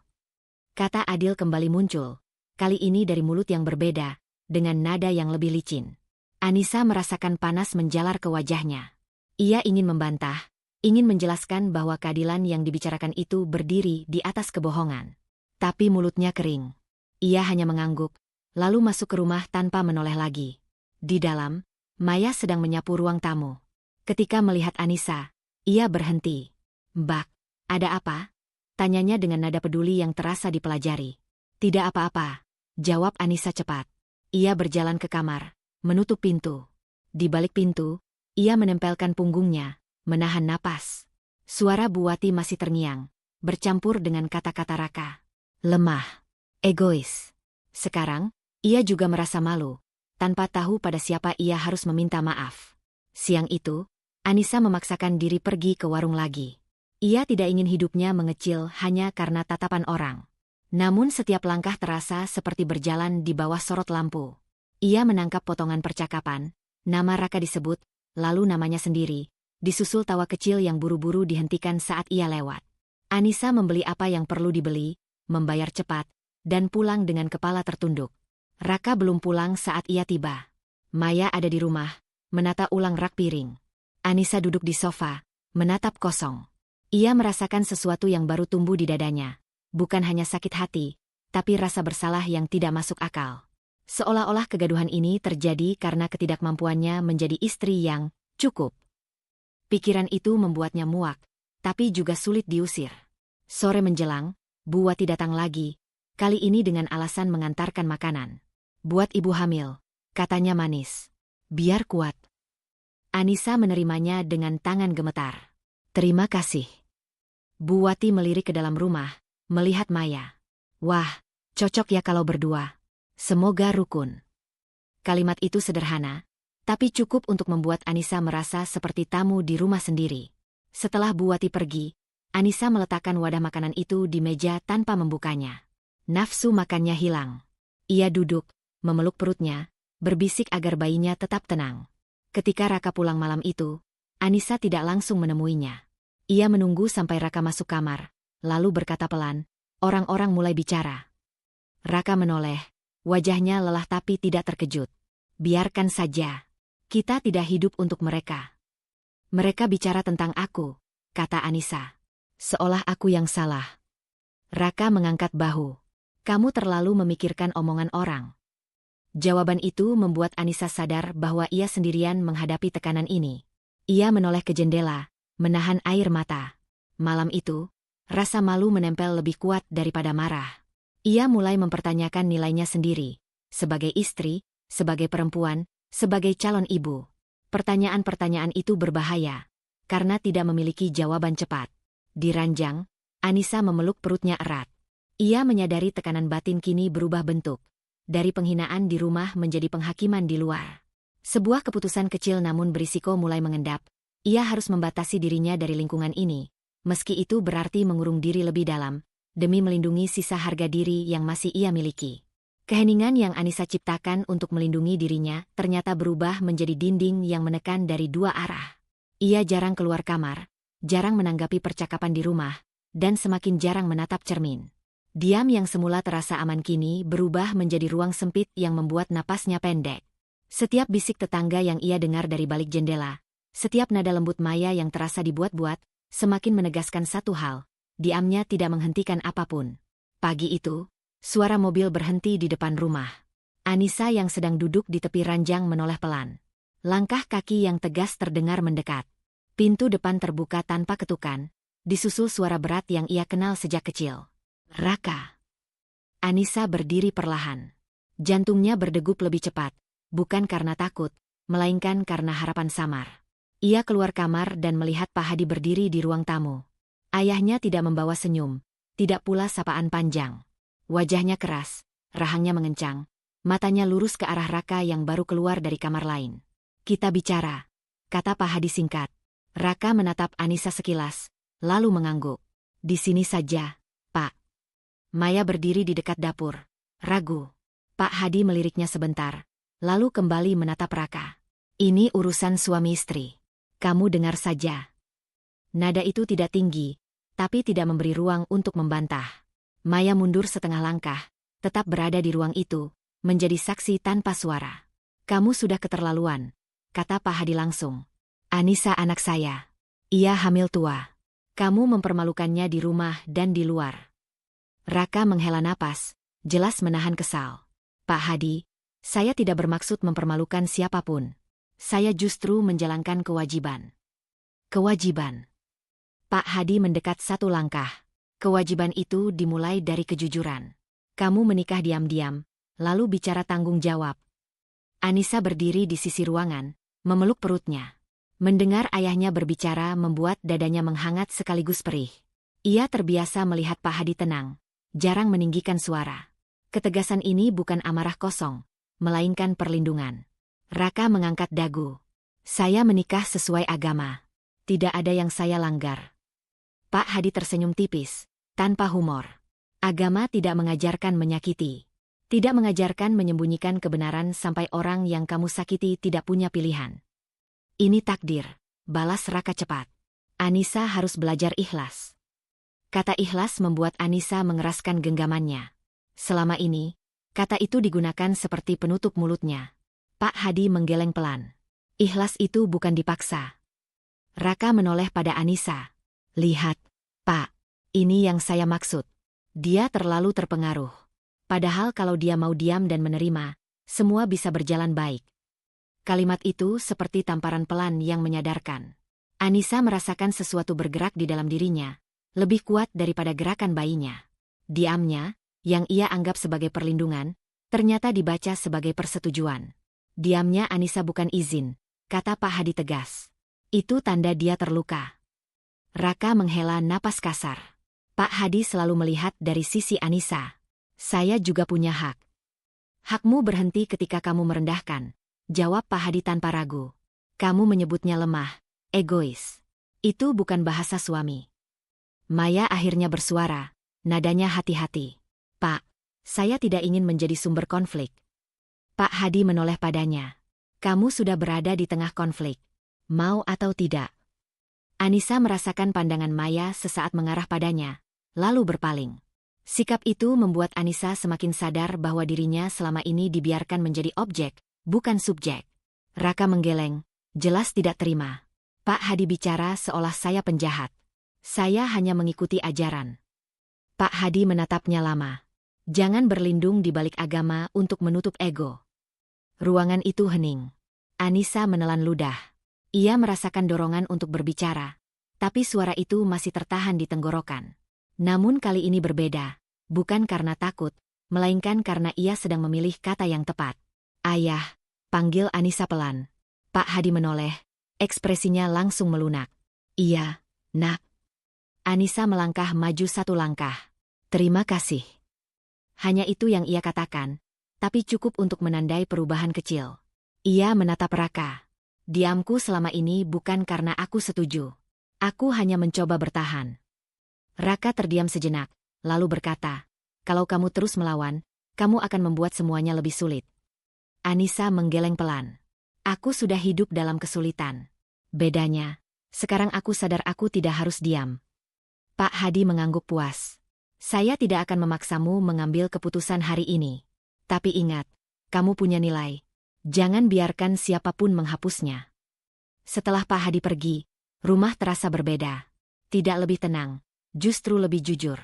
Kata adil kembali muncul, kali ini dari mulut yang berbeda, dengan nada yang lebih licin. Anissa merasakan panas menjalar ke wajahnya. Ia ingin membantah, ingin menjelaskan bahwa keadilan yang dibicarakan itu berdiri di atas kebohongan. Tapi mulutnya kering. Ia hanya mengangguk, lalu masuk ke rumah tanpa menoleh lagi. Di dalam, Maya sedang menyapu ruang tamu. Ketika melihat Anissa, ia berhenti. Mbak, ada apa? Tanyanya dengan nada peduli yang terasa dipelajari. Tidak apa-apa, jawab Anissa cepat. Ia berjalan ke kamar, menutup pintu. Di balik pintu, ia menempelkan punggungnya, menahan napas. Suara Bu Wati masih terngiang, bercampur dengan kata-kata Raka. Lemah, egois. Sekarang, Ia juga merasa malu, tanpa tahu pada siapa ia harus meminta maaf. Siang itu, Anissa memaksakan diri pergi ke warung lagi. Ia tidak ingin hidupnya mengecil hanya karena tatapan orang. Namun setiap langkah terasa seperti berjalan di bawah sorot lampu. Ia menangkap potongan percakapan, nama Raka disebut, lalu namanya sendiri, disusul tawa kecil yang buru-buru dihentikan saat ia lewat. Anissa membeli apa yang perlu dibeli, membayar cepat, dan pulang dengan kepala tertunduk. Raka belum pulang saat ia tiba. Maya ada di rumah, menata ulang rak piring. Anissa duduk di sofa, menatap kosong. Ia merasakan sesuatu yang baru tumbuh di dadanya. Bukan hanya sakit hati, tapi rasa bersalah yang tidak masuk akal. Seolah-olah kegaduhan ini terjadi karena ketidakmampuannya menjadi istri yang cukup. Pikiran itu membuatnya muak, tapi juga sulit diusir. Sore menjelang, Bu Wati datang lagi, kali ini dengan alasan mengantarkan makanan. Buat ibu hamil, katanya manis. Biar kuat. Anissa menerimanya dengan tangan gemetar. Terima kasih. Bu Wati melirik ke dalam rumah, melihat Maya. Wah, cocok ya kalau berdua. Semoga rukun. Kalimat itu sederhana, tapi cukup untuk membuat Anissa merasa seperti tamu di rumah sendiri. Setelah Bu Wati pergi, Anissa meletakkan wadah makanan itu di meja tanpa membukanya. Nafsu makannya hilang. Ia duduk, memeluk perutnya, berbisik agar bayinya tetap tenang. Ketika Raka pulang malam itu, Anissa tidak langsung menemuinya. Ia menunggu sampai Raka masuk kamar, lalu berkata pelan, orang-orang mulai bicara. Raka menoleh, wajahnya lelah tapi tidak terkejut. Biarkan saja. Kita tidak hidup untuk mereka. Mereka bicara tentang aku, kata Anissa. Seolah aku yang salah. Raka mengangkat bahu. Kamu terlalu memikirkan omongan orang. Jawaban itu membuat Anissa sadar bahwa ia sendirian menghadapi tekanan ini. Ia menoleh ke jendela, menahan air mata. Malam itu, rasa malu menempel lebih kuat daripada marah. Ia mulai mempertanyakan nilainya sendiri, sebagai istri, sebagai perempuan, sebagai calon ibu. Pertanyaan-pertanyaan itu berbahaya, karena tidak memiliki jawaban cepat. Di ranjang, Anissa memeluk perutnya erat. Ia menyadari tekanan batin kini berubah bentuk. Dari penghinaan di rumah menjadi penghakiman di luar. Sebuah keputusan kecil namun berisiko mulai mengendap. Ia harus membatasi dirinya dari lingkungan ini, meski itu berarti mengurung diri lebih dalam, demi melindungi sisa harga diri yang masih ia miliki. Keheningan yang Anissa ciptakan untuk melindungi dirinya ternyata berubah menjadi dinding yang menekan dari dua arah. Ia jarang keluar kamar, jarang menanggapi percakapan di rumah, dan semakin jarang menatap cermin. Diam yang semula terasa aman kini berubah menjadi ruang sempit yang membuat napasnya pendek. Setiap bisik tetangga yang ia dengar dari balik jendela, setiap nada lembut Maya yang terasa dibuat-buat, semakin menegaskan satu hal, diamnya tidak menghentikan apapun. Pagi itu, suara mobil berhenti di depan rumah. Anissa yang sedang duduk di tepi ranjang menoleh pelan. Langkah kaki yang tegas terdengar mendekat. Pintu depan terbuka tanpa ketukan, disusul suara berat yang ia kenal sejak kecil. Raka. Anissa berdiri perlahan. Jantungnya berdegup lebih cepat, bukan karena takut, melainkan karena harapan samar. Ia keluar kamar dan melihat Pak Hadi berdiri di ruang tamu. Ayahnya tidak membawa senyum, tidak pula sapaan panjang. Wajahnya keras, rahangnya mengencang, matanya lurus ke arah Raka yang baru keluar dari kamar lain. Kita bicara, kata Pak Hadi singkat. Raka menatap Anissa sekilas, lalu mengangguk. Di sini saja, Pak. Maya berdiri di dekat dapur, ragu. Pak Hadi meliriknya sebentar, lalu kembali menatap Raka. Ini urusan suami istri. Kamu dengar saja. Nada itu tidak tinggi, tapi tidak memberi ruang untuk membantah. Maya mundur setengah langkah, tetap berada di ruang itu, menjadi saksi tanpa suara. Kamu sudah keterlaluan, kata Pak Hadi langsung. Anissa anak saya. Ia hamil tua. Kamu mempermalukannya di rumah dan di luar. Raka menghela napas, jelas menahan kesal. Pak Hadi, saya tidak bermaksud mempermalukan siapapun. Saya justru menjalankan kewajiban. Kewajiban. Pak Hadi mendekat satu langkah. Kewajiban itu dimulai dari kejujuran. Kamu menikah diam-diam, lalu bicara tanggung jawab. Anissa berdiri di sisi ruangan, memeluk perutnya. Mendengar ayahnya berbicara membuat dadanya menghangat sekaligus perih. Ia terbiasa melihat Pak Hadi tenang, jarang meninggikan suara. Ketegasan ini bukan amarah kosong, melainkan perlindungan. Raka mengangkat dagu. Saya menikah sesuai agama. Tidak ada yang saya langgar. Pak Hadi tersenyum tipis, tanpa humor. Agama tidak mengajarkan menyakiti. Tidak mengajarkan menyembunyikan kebenaran sampai orang yang kamu sakiti tidak punya pilihan. Ini takdir, balas Raka cepat. Anissa harus belajar ikhlas. Kata ikhlas membuat Anissa mengeraskan genggamannya. Selama ini, kata itu digunakan seperti penutup mulutnya. Pak Hadi menggeleng pelan. Ikhlas itu bukan dipaksa. Raka menoleh pada Anissa. Lihat, Pak, ini yang saya maksud. Dia terlalu terpengaruh. Padahal kalau dia mau diam dan menerima, semua bisa berjalan baik. Kalimat itu seperti tamparan pelan yang menyadarkan. Anissa merasakan sesuatu bergerak di dalam dirinya, lebih kuat daripada gerakan bayinya. Diamnya, yang ia anggap sebagai perlindungan, ternyata dibaca sebagai persetujuan. Diamnya Anissa bukan izin, kata Pak Hadi tegas. Itu tanda dia terluka. Raka menghela napas kasar. Pak Hadi selalu melihat dari sisi Anissa. Saya juga punya hak. Hakmu berhenti ketika kamu merendahkan, jawab Pak Hadi tanpa ragu. Kamu menyebutnya lemah, egois. Itu bukan bahasa suami. Maya akhirnya bersuara, nadanya hati-hati. Pak, saya tidak ingin menjadi sumber konflik. Pak Hadi menoleh padanya. Kamu sudah berada di tengah konflik. Mau atau tidak? Anissa merasakan pandangan Maya sesaat mengarah padanya, lalu berpaling. Sikap itu membuat Anissa semakin sadar bahwa dirinya selama ini dibiarkan menjadi objek, bukan subjek. Raka menggeleng, jelas tidak terima. Pak Hadi bicara seolah saya penjahat. Saya hanya mengikuti ajaran. Pak Hadi menatapnya lama. Jangan berlindung di balik agama untuk menutup ego. Ruangan itu hening. Anissa menelan ludah. Ia merasakan dorongan untuk berbicara, tapi suara itu masih tertahan di tenggorokan. Namun kali ini berbeda, bukan karena takut, melainkan karena ia sedang memilih kata yang tepat. Ayah, panggil Anissa pelan. Pak Hadi menoleh, ekspresinya langsung melunak. Iya, nak. Anissa melangkah maju satu langkah. Terima kasih. Hanya itu yang ia katakan, tapi cukup untuk menandai perubahan kecil. Ia menatap Raka. Diamku selama ini bukan karena aku setuju. Aku hanya mencoba bertahan. Raka terdiam sejenak, lalu berkata, kalau kamu terus melawan, kamu akan membuat semuanya lebih sulit. Anissa menggeleng pelan. Aku sudah hidup dalam kesulitan. Bedanya, sekarang aku sadar aku tidak harus diam. Pak Hadi mengangguk puas. Saya tidak akan memaksamu mengambil keputusan hari ini. Tapi ingat, kamu punya nilai. Jangan biarkan siapapun menghapusnya. Setelah Pak Hadi pergi, rumah terasa berbeda. Tidak lebih tenang, justru lebih jujur.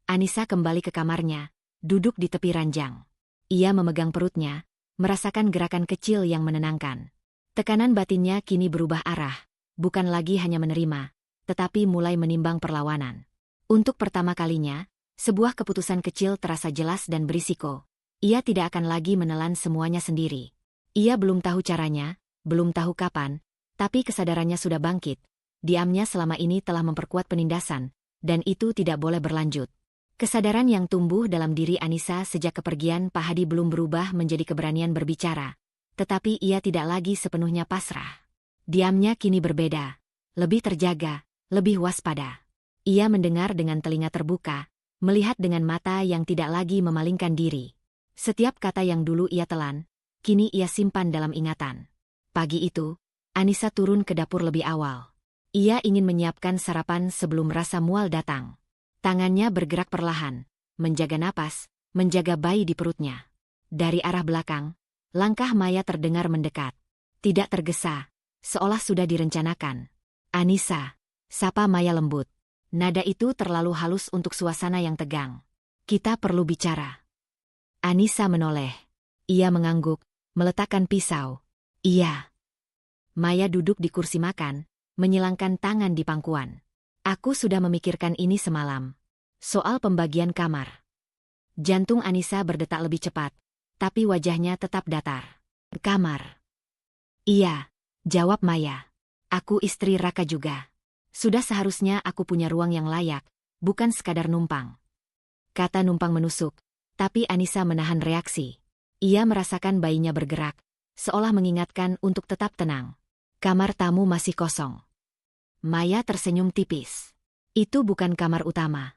Anissa kembali ke kamarnya, duduk di tepi ranjang. Ia memegang perutnya, merasakan gerakan kecil yang menenangkan. Tekanan batinnya kini berubah arah, bukan lagi hanya menerima, tetapi mulai menimbang perlawanan. Untuk pertama kalinya, sebuah keputusan kecil terasa jelas dan berisiko. Ia tidak akan lagi menelan semuanya sendiri. Ia belum tahu caranya, belum tahu kapan, tapi kesadarannya sudah bangkit. Diamnya selama ini telah memperkuat penindasan, dan itu tidak boleh berlanjut. Kesadaran yang tumbuh dalam diri Anissa sejak kepergian Pak Hadi belum berubah menjadi keberanian berbicara. Tetapi ia tidak lagi sepenuhnya pasrah. Diamnya kini berbeda, lebih terjaga, lebih waspada. Ia mendengar dengan telinga terbuka, melihat dengan mata yang tidak lagi memalingkan diri. Setiap kata yang dulu ia telan, kini ia simpan dalam ingatan. Pagi itu, Anissa turun ke dapur lebih awal. Ia ingin menyiapkan sarapan sebelum rasa mual datang. Tangannya bergerak perlahan, menjaga napas, menjaga bayi di perutnya. Dari arah belakang, langkah Maya terdengar mendekat. Tidak tergesa, seolah sudah direncanakan. Anissa, sapa Maya lembut. Nada itu terlalu halus untuk suasana yang tegang. Kita perlu bicara. Anissa menoleh. Ia mengangguk, meletakkan pisau. Iya. Maya duduk di kursi makan, menyilangkan tangan di pangkuan. Aku sudah memikirkan ini semalam. Soal pembagian kamar. Jantung Anissa berdetak lebih cepat, tapi wajahnya tetap datar. Kamar. Iya, jawab Maya. Aku istri Raka juga. Sudah seharusnya aku punya ruang yang layak, bukan sekadar numpang. Kata numpang menusuk, Tapi Anissa menahan reaksi. Ia merasakan bayinya bergerak, seolah mengingatkan untuk tetap tenang. Kamar tamu masih kosong. Maya tersenyum tipis. Itu bukan kamar utama.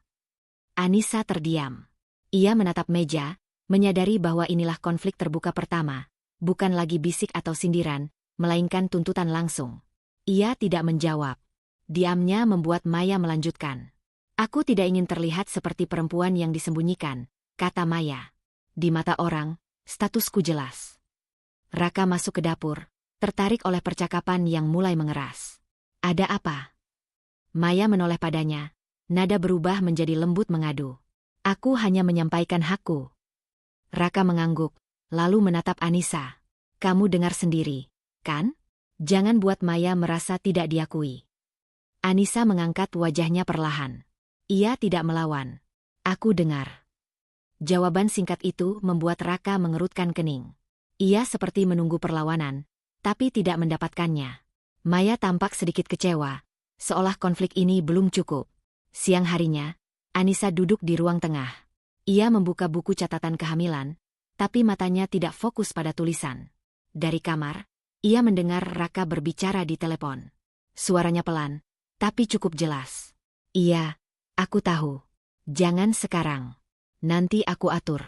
Anissa terdiam. Ia menatap meja, menyadari bahwa inilah konflik terbuka pertama, bukan lagi bisik atau sindiran, melainkan tuntutan langsung. Ia tidak menjawab. Diamnya membuat Maya melanjutkan. Aku tidak ingin terlihat seperti perempuan yang disembunyikan, kata Maya. Di mata orang, statusku jelas. Raka masuk ke dapur, tertarik oleh percakapan yang mulai mengeras. Ada apa? Maya menoleh padanya, nada berubah menjadi lembut mengadu. Aku hanya menyampaikan hakku. Raka mengangguk, lalu menatap Anissa. Kamu dengar sendiri, kan? Jangan buat Maya merasa tidak diakui. Anissa mengangkat wajahnya perlahan. Ia tidak melawan. Aku dengar. Jawaban singkat itu membuat Raka mengerutkan kening. Ia seperti menunggu perlawanan, tapi tidak mendapatkannya. Maya tampak sedikit kecewa, seolah konflik ini belum cukup. Siang harinya, Anissa duduk di ruang tengah. Ia membuka buku catatan kehamilan, tapi matanya tidak fokus pada tulisan. Dari kamar, ia mendengar Raka berbicara di telepon. Suaranya pelan, tapi cukup jelas. Iya, aku tahu. Jangan sekarang. Nanti aku atur.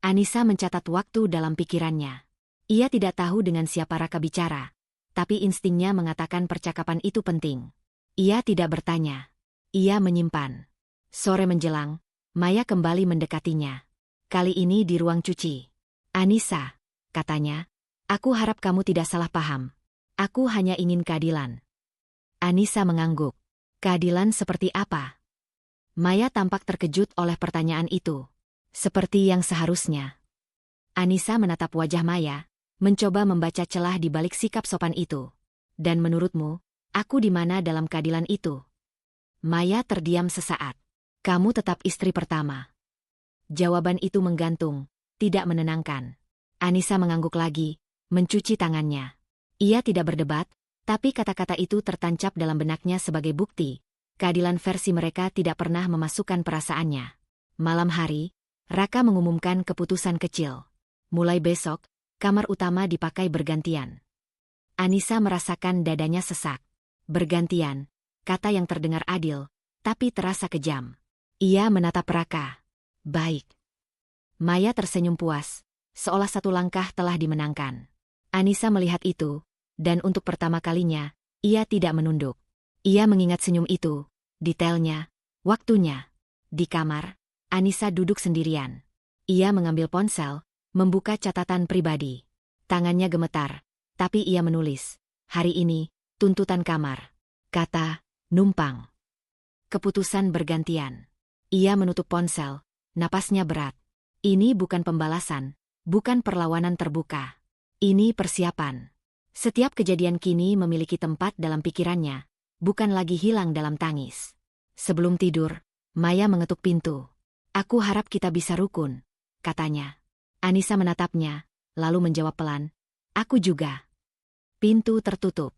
Anissa mencatat waktu dalam pikirannya. Ia tidak tahu dengan siapa Raka bicara, tapi instingnya mengatakan percakapan itu penting. Ia tidak bertanya. Ia menyimpan. Sore menjelang, Maya kembali mendekatinya. Kali ini di ruang cuci. Anissa, katanya, aku harap kamu tidak salah paham. Aku hanya ingin keadilan. Anissa mengangguk. Keadilan seperti apa? Maya tampak terkejut oleh pertanyaan itu. Seperti yang seharusnya. Anissa menatap wajah Maya, mencoba membaca celah di balik sikap sopan itu. Dan menurutmu, aku di mana dalam keadilan itu? Maya terdiam sesaat. Kamu tetap istri pertama. Jawaban itu menggantung, tidak menenangkan. Anissa mengangguk lagi, mencuci tangannya. Ia tidak berdebat, tapi kata-kata itu tertancap dalam benaknya sebagai bukti. Keadilan versi mereka tidak pernah memasukkan perasaannya. Malam hari, Raka mengumumkan keputusan kecil. Mulai besok, kamar utama dipakai bergantian. Anissa merasakan dadanya sesak. Bergantian, kata yang terdengar adil, tapi terasa kejam. Ia menatap Raka. Baik. Maya tersenyum puas, seolah satu langkah telah dimenangkan. Anissa melihat itu, dan untuk pertama kalinya, ia tidak menunduk. Ia mengingat senyum itu, detailnya, waktunya. Di kamar, Anissa duduk sendirian. Ia mengambil ponsel, membuka catatan pribadi. Tangannya gemetar, tapi ia menulis. Hari ini, tuntutan kamar. Kata, numpang. Keputusan bergantian. Ia menutup ponsel, napasnya berat. Ini bukan pembalasan, bukan perlawanan terbuka. Ini persiapan. Setiap kejadian kini memiliki tempat dalam pikirannya, bukan lagi hilang dalam tangis. Sebelum tidur, Maya mengetuk pintu. Aku harap kita bisa rukun, katanya. Anissa menatapnya, lalu menjawab pelan. Aku juga. Pintu tertutup.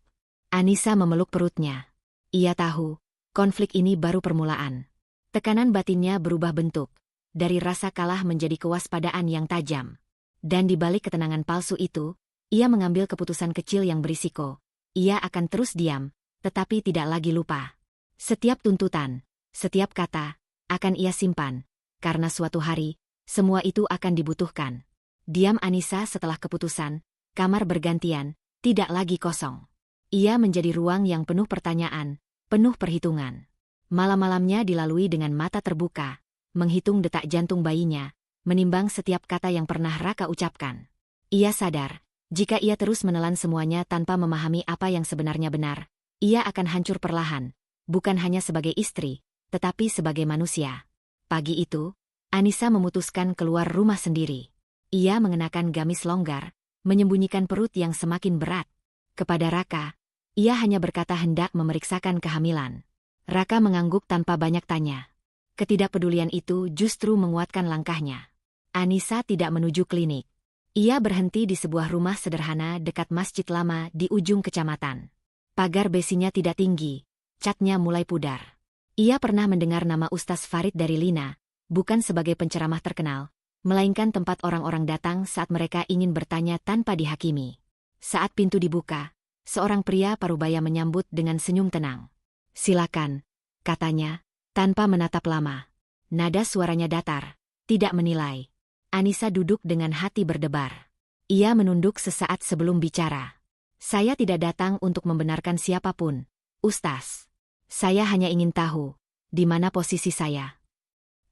Anissa memeluk perutnya. Ia tahu, konflik ini baru permulaan. Tekanan batinnya berubah bentuk, dari rasa kalah menjadi kewaspadaan yang tajam. Dan di balik ketenangan palsu itu, ia mengambil keputusan kecil yang berisiko. Ia akan terus diam, tetapi tidak lagi lupa. Setiap tuntutan, setiap kata, akan ia simpan, karena suatu hari, semua itu akan dibutuhkan. Diam Anissa setelah keputusan, kamar bergantian, tidak lagi kosong. Ia menjadi ruang yang penuh pertanyaan, penuh perhitungan. Malam-malamnya dilalui dengan mata terbuka, menghitung detak jantung bayinya, menimbang setiap kata yang pernah Raka ucapkan. Ia sadar, jika ia terus menelan semuanya tanpa memahami apa yang sebenarnya benar, ia akan hancur perlahan, bukan hanya sebagai istri, tetapi sebagai manusia. Pagi itu, Anissa memutuskan keluar rumah sendiri. Ia mengenakan gamis longgar, menyembunyikan perut yang semakin berat. Kepada Raka, ia hanya berkata hendak memeriksakan kehamilan. Raka mengangguk tanpa banyak tanya. Ketidakpedulian itu justru menguatkan langkahnya. Anissa tidak menuju klinik. Ia berhenti di sebuah rumah sederhana dekat masjid lama di ujung kecamatan. Pagar besinya tidak tinggi, catnya mulai pudar. Ia pernah mendengar nama Ustaz Farid dari Lina, bukan sebagai penceramah terkenal, melainkan tempat orang-orang datang saat mereka ingin bertanya tanpa dihakimi. Saat pintu dibuka, seorang pria parubaya menyambut dengan senyum tenang. "Silakan," katanya, tanpa menatap lama. Nada suaranya datar, tidak menilai. Anissa duduk dengan hati berdebar. Ia menunduk sesaat sebelum bicara. "Saya tidak datang untuk membenarkan siapapun, Ustaz. Saya hanya ingin tahu, di mana posisi saya."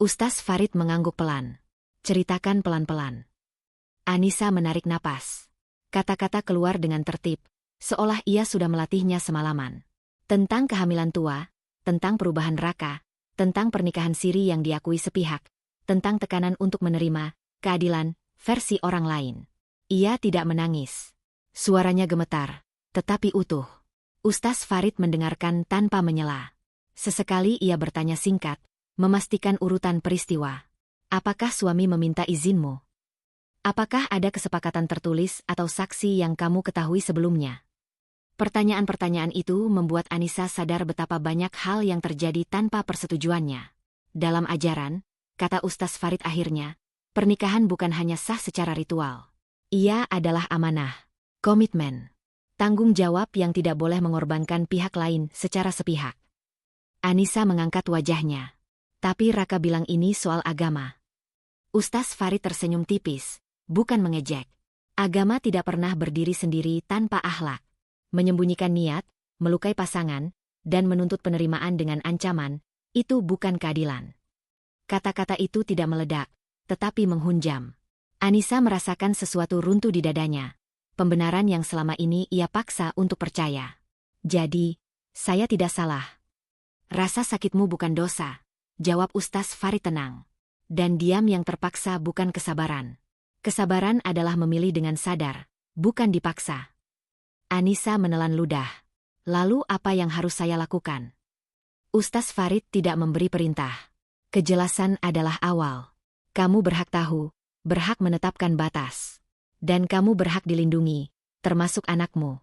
Ustaz Farid mengangguk pelan. "Ceritakan pelan-pelan." Anissa menarik napas. Kata-kata keluar dengan tertib, seolah ia sudah melatihnya semalaman. Tentang kehamilan tua, tentang perubahan Raka, tentang pernikahan siri yang diakui sepihak, tentang tekanan untuk menerima keadilan versi orang lain. Ia tidak menangis. Suaranya gemetar, tetapi utuh. Ustaz Farid mendengarkan tanpa menyela. Sesekali ia bertanya singkat, memastikan urutan peristiwa. "Apakah suami meminta izinmu? Apakah ada kesepakatan tertulis atau saksi yang kamu ketahui sebelumnya?" Pertanyaan-pertanyaan itu membuat Anissa sadar betapa banyak hal yang terjadi tanpa persetujuannya. Dalam ajaran, kata Ustaz Farid akhirnya, pernikahan bukan hanya sah secara ritual. Ia adalah amanah, komitmen, tanggung jawab yang tidak boleh mengorbankan pihak lain secara sepihak. Anissa mengangkat wajahnya. "Tapi Raka bilang ini soal agama." Ustaz Farid tersenyum tipis, bukan mengejek. Agama tidak pernah berdiri sendiri tanpa akhlak. Menyembunyikan niat, melukai pasangan, dan menuntut penerimaan dengan ancaman, itu bukan keadilan. Kata-kata itu tidak meledak, tetapi menghunjam. Anissa merasakan sesuatu runtuh di dadanya. Pembenaran yang selama ini ia paksa untuk percaya. "Jadi, saya tidak salah." "Rasa sakitmu bukan dosa," jawab Ustaz Farid tenang. "Dan diam yang terpaksa bukan kesabaran. Kesabaran adalah memilih dengan sadar, bukan dipaksa." Anissa menelan ludah. "Lalu apa yang harus saya lakukan?" Ustaz Farid tidak memberi perintah. "Kejelasan adalah awal. Kamu berhak tahu, berhak menetapkan batas. Dan kamu berhak dilindungi, termasuk anakmu."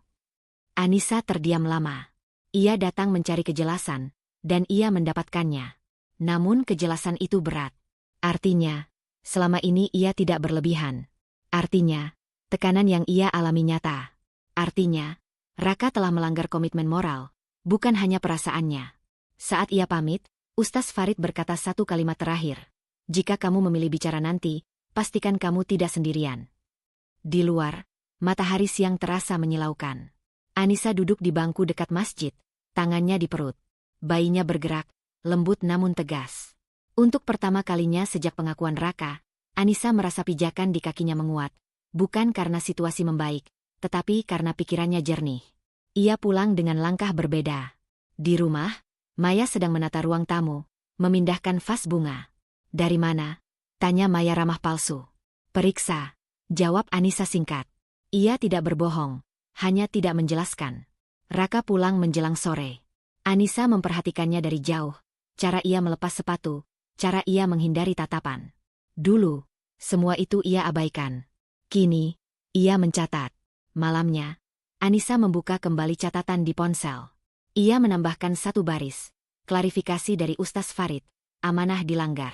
Anissa terdiam lama. Ia datang mencari kejelasan, dan ia mendapatkannya. Namun kejelasan itu berat. Artinya, selama ini ia tidak berlebihan. Artinya, tekanan yang ia alami nyata. Artinya, Raka telah melanggar komitmen moral, bukan hanya perasaannya. Saat ia pamit, Ustaz Farid berkata satu kalimat terakhir. "Jika kamu memilih bicara nanti, pastikan kamu tidak sendirian." Di luar, matahari siang terasa menyilaukan. Anissa duduk di bangku dekat masjid, tangannya di perut. Bayinya bergerak, lembut namun tegas. Untuk pertama kalinya sejak pengakuan Raka, Anissa merasa pijakan di kakinya menguat, bukan karena situasi membaik, tetapi karena pikirannya jernih. Ia pulang dengan langkah berbeda. Di rumah, Maya sedang menata ruang tamu, memindahkan vas bunga. "Dari mana?" tanya Maya ramah palsu. "Periksa," jawab Anissa singkat. Ia tidak berbohong, hanya tidak menjelaskan. Raka pulang menjelang sore. Anissa memperhatikannya dari jauh, cara ia melepas sepatu, cara ia menghindari tatapan. Dulu, semua itu ia abaikan. Kini, ia mencatat. Malamnya, Anissa membuka kembali catatan di ponsel. Ia menambahkan satu baris. Klarifikasi dari Ustaz Farid. Amanah dilanggar.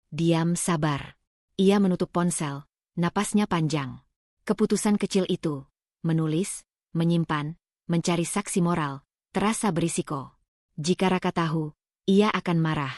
Diam sabar. Ia menutup ponsel. Napasnya panjang. Keputusan kecil itu, menulis, menyimpan, mencari saksi moral, terasa berisiko. Jika Raka tahu, ia akan marah.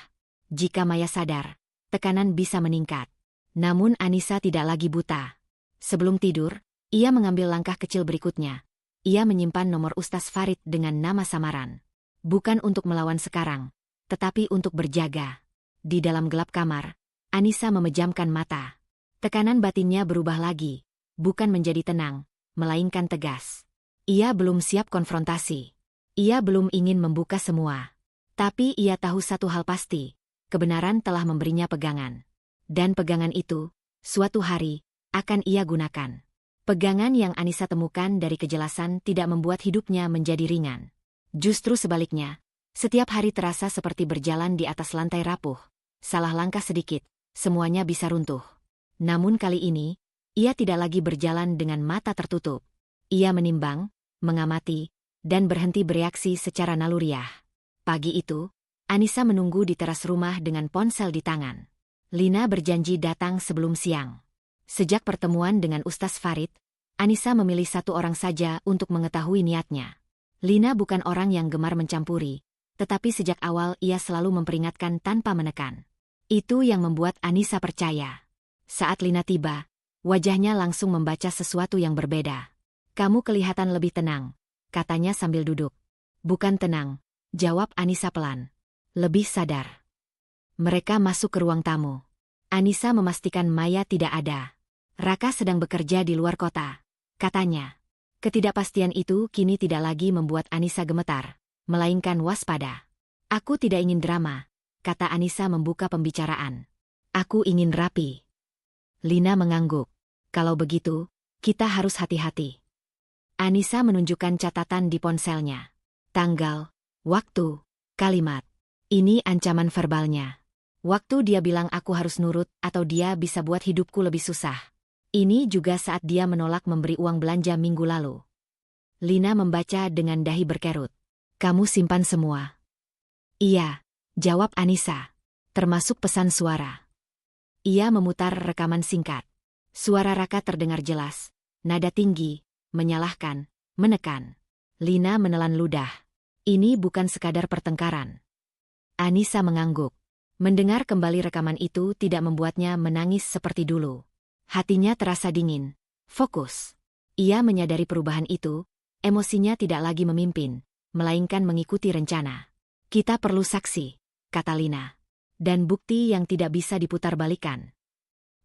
Jika Maya sadar, tekanan bisa meningkat. Namun Anissa tidak lagi buta. Sebelum tidur, ia mengambil langkah kecil berikutnya. Ia menyimpan nomor Ustaz Farid dengan nama samaran. Bukan untuk melawan sekarang, tetapi untuk berjaga. Di dalam gelap kamar, Anissa memejamkan mata. Tekanan batinnya berubah lagi, bukan menjadi tenang, melainkan tegas. Ia belum siap konfrontasi. Ia belum ingin membuka semua. Tapi ia tahu satu hal pasti, kebenaran telah memberinya pegangan. Dan pegangan itu, suatu hari, akan ia gunakan. Pegangan yang Anissa temukan dari kejelasan tidak membuat hidupnya menjadi ringan. Justru sebaliknya, setiap hari terasa seperti berjalan di atas lantai rapuh. Salah langkah sedikit, semuanya bisa runtuh. Namun kali ini, ia tidak lagi berjalan dengan mata tertutup. Ia menimbang, mengamati, dan berhenti bereaksi secara naluriah. Pagi itu, Anissa menunggu di teras rumah dengan ponsel di tangan. Lina berjanji datang sebelum siang. Sejak pertemuan dengan Ustaz Farid, Anissa memilih satu orang saja untuk mengetahui niatnya. Lina bukan orang yang gemar mencampuri, tetapi sejak awal ia selalu memperingatkan tanpa menekan. Itu yang membuat Anissa percaya. Saat Lina tiba, wajahnya langsung membaca sesuatu yang berbeda. "Kamu kelihatan lebih tenang," katanya sambil duduk. "Bukan tenang," jawab Anissa pelan. "Lebih sadar." Mereka masuk ke ruang tamu. Anissa memastikan Maya tidak ada. "Raka sedang bekerja di luar kota," katanya. Ketidakpastian itu kini tidak lagi membuat Anissa gemetar, melainkan waspada. "Aku tidak ingin drama," kata Anissa membuka pembicaraan. "Aku ingin rapi." Lina mengangguk. "Kalau begitu, kita harus hati-hati." Anissa menunjukkan catatan di ponselnya. Tanggal, waktu, kalimat. Ini ancaman verbalnya. Waktu dia bilang aku harus nurut atau dia bisa buat hidupku lebih susah. Ini juga saat dia menolak memberi uang belanja minggu lalu. Lina membaca dengan dahi berkerut. "Kamu simpan semua?" "Iya," jawab Anissa. "Termasuk pesan suara." Ia memutar rekaman singkat. Suara Raka terdengar jelas. Nada tinggi, menyalahkan, menekan. Lina menelan ludah. Ini bukan sekadar pertengkaran. Anissa mengangguk. Mendengar kembali rekaman itu tidak membuatnya menangis seperti dulu. Hatinya terasa dingin, fokus. Ia menyadari perubahan itu, emosinya tidak lagi memimpin, melainkan mengikuti rencana. "Kita perlu saksi," kata Lina. "Dan bukti yang tidak bisa diputar-balikan."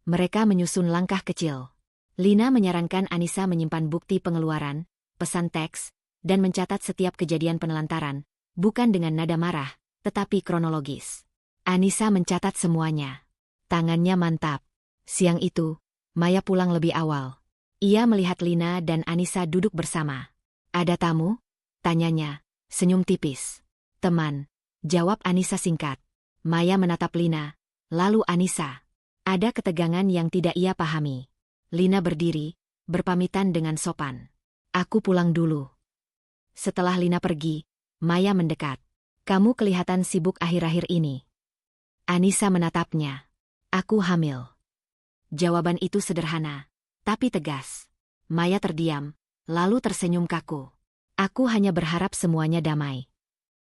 Mereka menyusun langkah kecil. Lina menyarankan Anissa menyimpan bukti pengeluaran, pesan teks, dan mencatat setiap kejadian penelantaran, bukan dengan nada marah, tetapi kronologis. Anissa mencatat semuanya. Tangannya mantap. Siang itu, Maya pulang lebih awal. Ia melihat Lina dan Anissa duduk bersama. "Ada tamu?" tanyanya, senyum tipis. "Teman," jawab Anissa singkat. Maya menatap Lina, lalu Anissa. Ada ketegangan yang tidak ia pahami. Lina berdiri, berpamitan dengan sopan. "Aku pulang dulu." Setelah Lina pergi, Maya mendekat. "Kamu kelihatan sibuk akhir-akhir ini." Anissa menatapnya. "Aku hamil." Jawaban itu sederhana, tapi tegas. Maya terdiam, lalu tersenyum kaku. "Aku hanya berharap semuanya damai."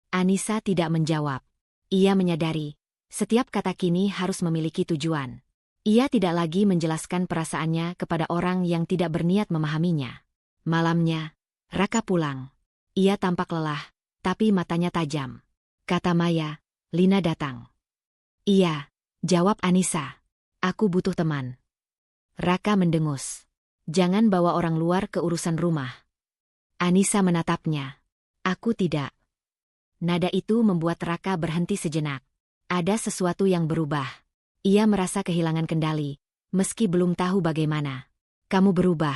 Anissa tidak menjawab. Ia menyadari, setiap kata kini harus memiliki tujuan. Ia tidak lagi menjelaskan perasaannya kepada orang yang tidak berniat memahaminya. Malamnya, Raka pulang. Ia tampak lelah, tapi matanya tajam. Kata Maya, "Lina datang." "Iya," jawab Anissa. "Aku butuh teman." Raka mendengus. "Jangan bawa orang luar ke urusan rumah." Anissa menatapnya. "Aku tidak." Nada itu membuat Raka berhenti sejenak. Ada sesuatu yang berubah. Ia merasa kehilangan kendali, meski belum tahu bagaimana. "Kamu berubah,"